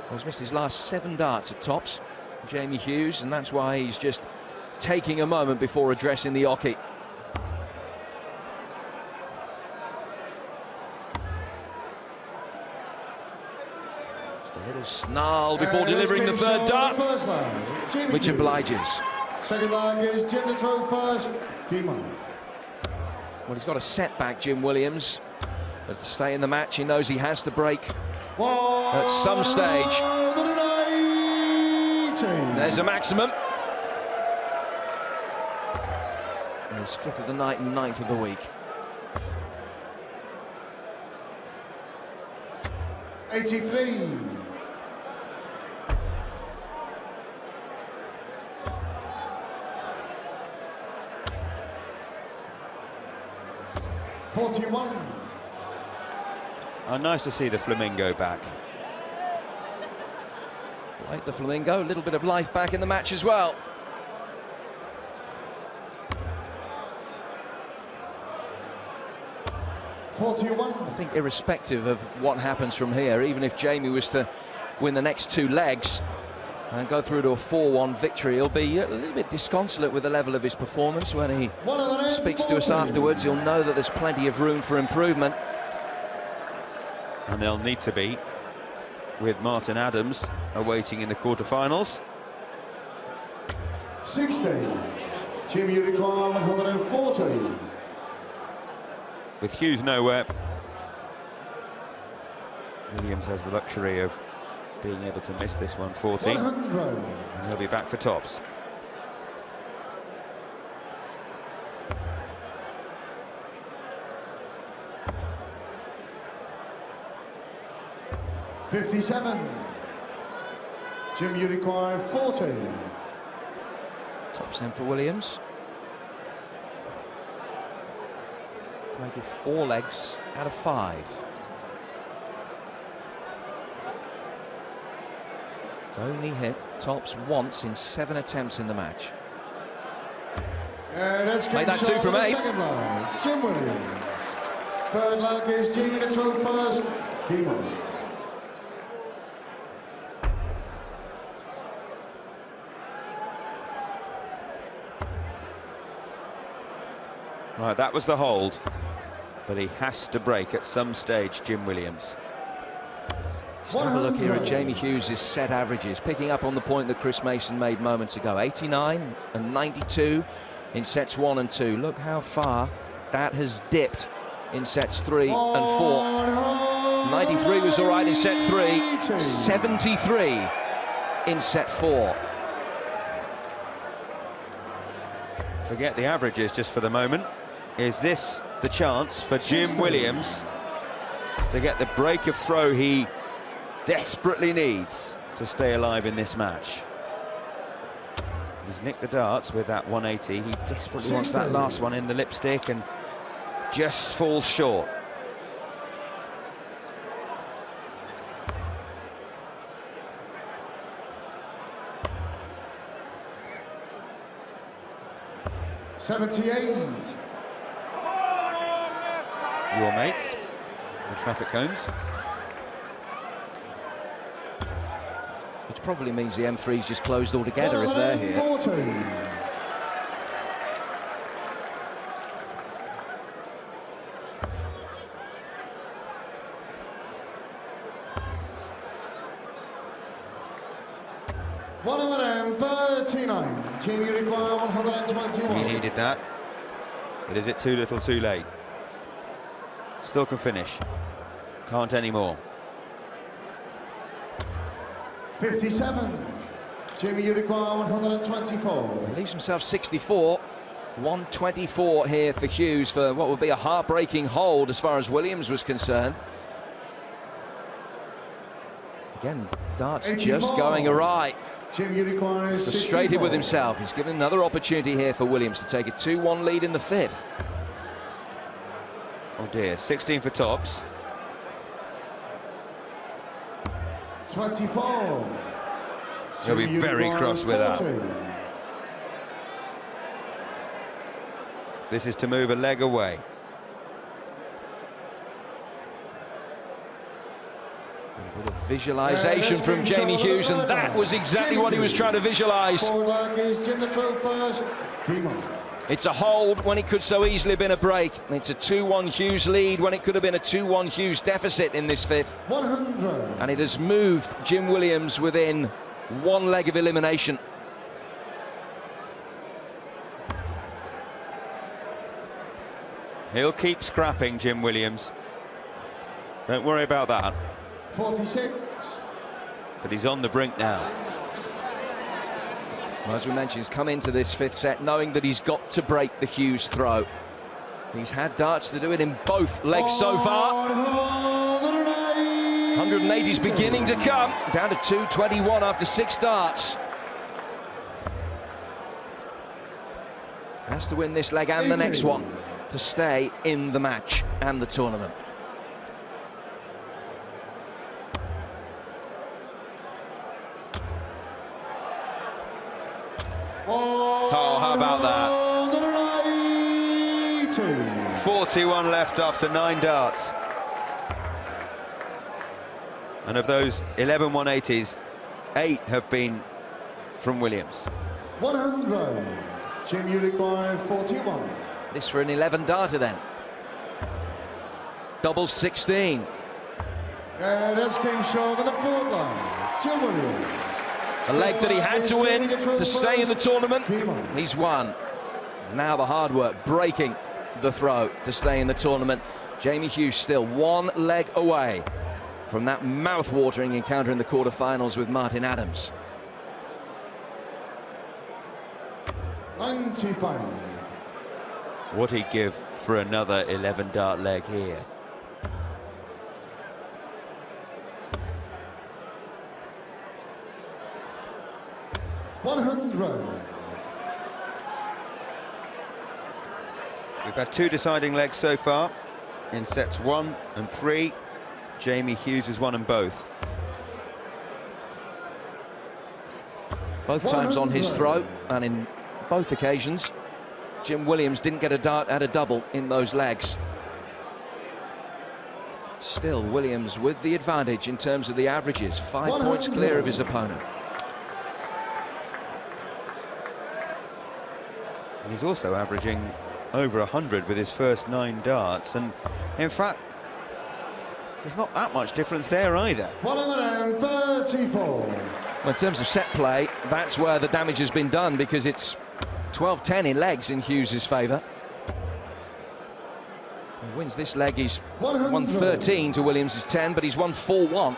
[SPEAKER 5] Well, he's missed his last 7 darts at tops, Jamie Hughes, and that's why he's just taking a moment before addressing the oche. Just a little snarl before delivering the 3rd dart, which obliges.
[SPEAKER 6] Second leg is Jim to throw first. Game on.
[SPEAKER 5] Well, he's got a setback, Jim Williams, but to stay in the match, he knows he has to break at some stage. There's a maximum. And his 5th of the night and 9th of the week.
[SPEAKER 6] 83.
[SPEAKER 7] Oh, nice to see the Flamingo back.
[SPEAKER 5] Like the Flamingo, a little bit of life back in the match as well. I think irrespective of what happens from here, even if Jamie was to win the next 2 legs and go through to a 4-1 victory, he'll be a little bit disconsolate with the level of his performance. When he speaks to us afterwards, he'll know that there's plenty of room for improvement.
[SPEAKER 7] And they'll need to be, with Martin Adams awaiting in the quarterfinals.
[SPEAKER 6] 60. Jimmy, you require 140.
[SPEAKER 7] With Hughes nowhere, Williams has the luxury of being able to miss this 140.
[SPEAKER 6] 100.
[SPEAKER 7] And he'll be back for tops.
[SPEAKER 6] $57. Jim, you require 40.
[SPEAKER 5] Tops then for Williams. To make it 4 legs out of 5. It's only hit tops once in 7 attempts in the match.
[SPEAKER 6] Made
[SPEAKER 5] that 2 from 8.
[SPEAKER 6] Second leg, Jim Williams. Third leg is Jamie to throw first. Game on.
[SPEAKER 7] Right, that was the hold, but he has to break at some stage, Jim Williams.
[SPEAKER 5] Just have a look here at Jamie Hughes' set averages, picking up on the point that Chris Mason made moments ago. 89 and 92 in sets 1 and 2. Look how far that has dipped in sets 3 and 4. 93 was all right in set 3, 73 in set 4.
[SPEAKER 7] Forget the averages just for the moment. Is this the chance for Jim Williams to get the break of throw he desperately needs to stay alive in this match? He's nicked the darts with that 180. He desperately wants that last one in the lipstick and just falls short.
[SPEAKER 6] $78.
[SPEAKER 7] Your mates, the traffic cones.
[SPEAKER 5] Which probably means the M3's just closed altogether if they're here.
[SPEAKER 6] 14. $139. Team, you require 121.
[SPEAKER 7] He needed that. But is it too little too late? Still can finish. Can't anymore.
[SPEAKER 6] 57. Jimmy, you require 124.
[SPEAKER 5] He leaves himself 64. 124 here for Hughes for what would be a heartbreaking hold as far as Williams was concerned. Again, darts
[SPEAKER 6] 84.
[SPEAKER 5] just going awry.
[SPEAKER 6] Jim, you require
[SPEAKER 5] Frustrated
[SPEAKER 6] 64.
[SPEAKER 5] with himself. He's given another opportunity here for Williams to take a 2-1 lead in the 5th.
[SPEAKER 7] Oh dear, 16 for tops.
[SPEAKER 6] 24.
[SPEAKER 7] He'll be
[SPEAKER 6] Jimmy, you
[SPEAKER 7] very
[SPEAKER 6] require
[SPEAKER 7] cross with that.
[SPEAKER 6] 40.
[SPEAKER 7] This is to move a leg away.
[SPEAKER 5] A bit of visualisation from Jamie Hughes, and that was exactly what he was trying to visualise.
[SPEAKER 6] Forward leg is Jim the Trow first. Keep on.
[SPEAKER 5] It's a hold when it could so easily have been a break. It's a 2-1 Hughes lead when it could have been a 2-1 Hughes deficit in this 5th.
[SPEAKER 6] 100.
[SPEAKER 5] And it has moved Jim Williams within one leg of elimination.
[SPEAKER 7] He'll keep scrapping, Jim Williams. Don't worry about that.
[SPEAKER 6] 46.
[SPEAKER 7] But he's on the brink now.
[SPEAKER 5] Well, as we mentioned, he's come into this 5th set knowing that he's got to break the Hughes throw. He's had darts to do it in both legs so far. 180 is beginning to come. Down to 221 after 6 darts. Has to win this leg and the next one to stay in the match and the tournament.
[SPEAKER 7] Oh, how about that? 41 left after 9 darts. And of those 11 180s, 8 have been from Williams.
[SPEAKER 6] 100. Jim, you require 41.
[SPEAKER 5] This for an 11 darter then. Double 16.
[SPEAKER 6] And that's game short on the 4th line. Jim Williams.
[SPEAKER 5] A leg that he had to win to stay in the tournament. He's won. Now the hard work, breaking the throw to stay in the tournament. Jamie Hughes still one leg away from that mouth-watering encounter in the quarterfinals with Martin Adams.
[SPEAKER 6] 95.
[SPEAKER 7] What he'd give for another 11 dart leg here. We've had 2 deciding legs so far in sets 1 and 3. Jamie Hughes has won them both.
[SPEAKER 5] Both times on his throw, and in both occasions Jim Williams didn't get a dart at a double in those legs. Still Williams with the advantage in terms of the averages, 5 points clear of his opponent.
[SPEAKER 7] And he's also averaging over 100 with his first 9 darts, and in fact there's not that much difference there either.
[SPEAKER 6] 134.
[SPEAKER 5] Well, in terms of set play, that's where the damage has been done, because it's 12-10 in legs in Hughes' favour. He wins this leg, he's 113 to Williams' 10, but he's won 4-1.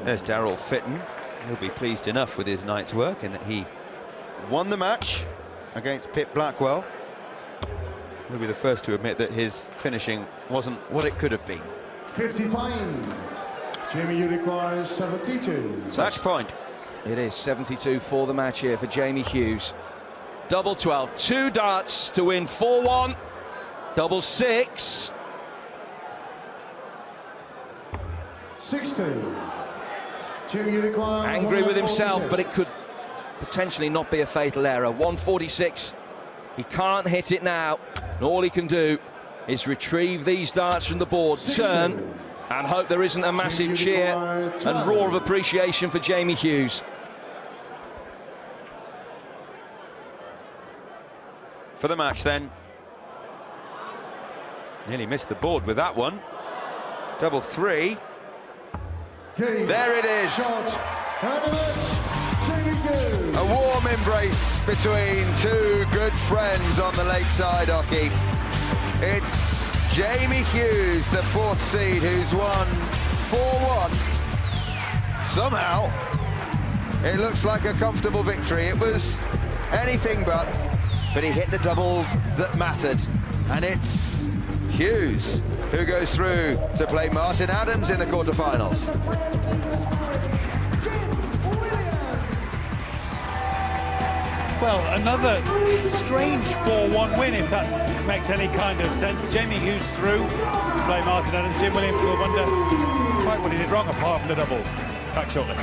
[SPEAKER 7] There's Darryl Fitton. He'll be pleased enough with his night's work in that he won the match against Pip Blackwell. He'll be the first to admit that his finishing wasn't what it could have been.
[SPEAKER 6] 55. Jamie, you require 72.
[SPEAKER 7] Match point.
[SPEAKER 5] It is 72 for the match here for Jamie Hughes. Double 12, 2 darts to win 4-1. Double 6.
[SPEAKER 6] 60. Jamie, you require
[SPEAKER 5] Angry with himself,
[SPEAKER 6] 146.
[SPEAKER 5] but it could potentially not be a fatal error. 146. He can't hit it now. And all he can do is retrieve these darts from the board,
[SPEAKER 6] 60.
[SPEAKER 5] turn, and hope there isn't a massive cheer and roar of appreciation for Jamie Hughes.
[SPEAKER 7] For the match then. Nearly missed the board with that one. Double three.
[SPEAKER 6] Game.
[SPEAKER 7] There it is.
[SPEAKER 6] Shot. And it's Jamie Hughes.
[SPEAKER 7] A warm embrace between two good friends on the lakeside hockey. It's Jamie Hughes, the 4th seed, who's won 4-1. Somehow, it looks like a comfortable victory. It was anything but he hit the doubles that mattered. And it's Hughes who goes through to play Martin Adams in the quarterfinals.
[SPEAKER 1] Well, another strange 4-1 win, if that makes any kind of sense. Jamie Hughes through to play Martin Adams. Jim Williams will wonder quite what he did wrong apart from the doubles. Back shortly.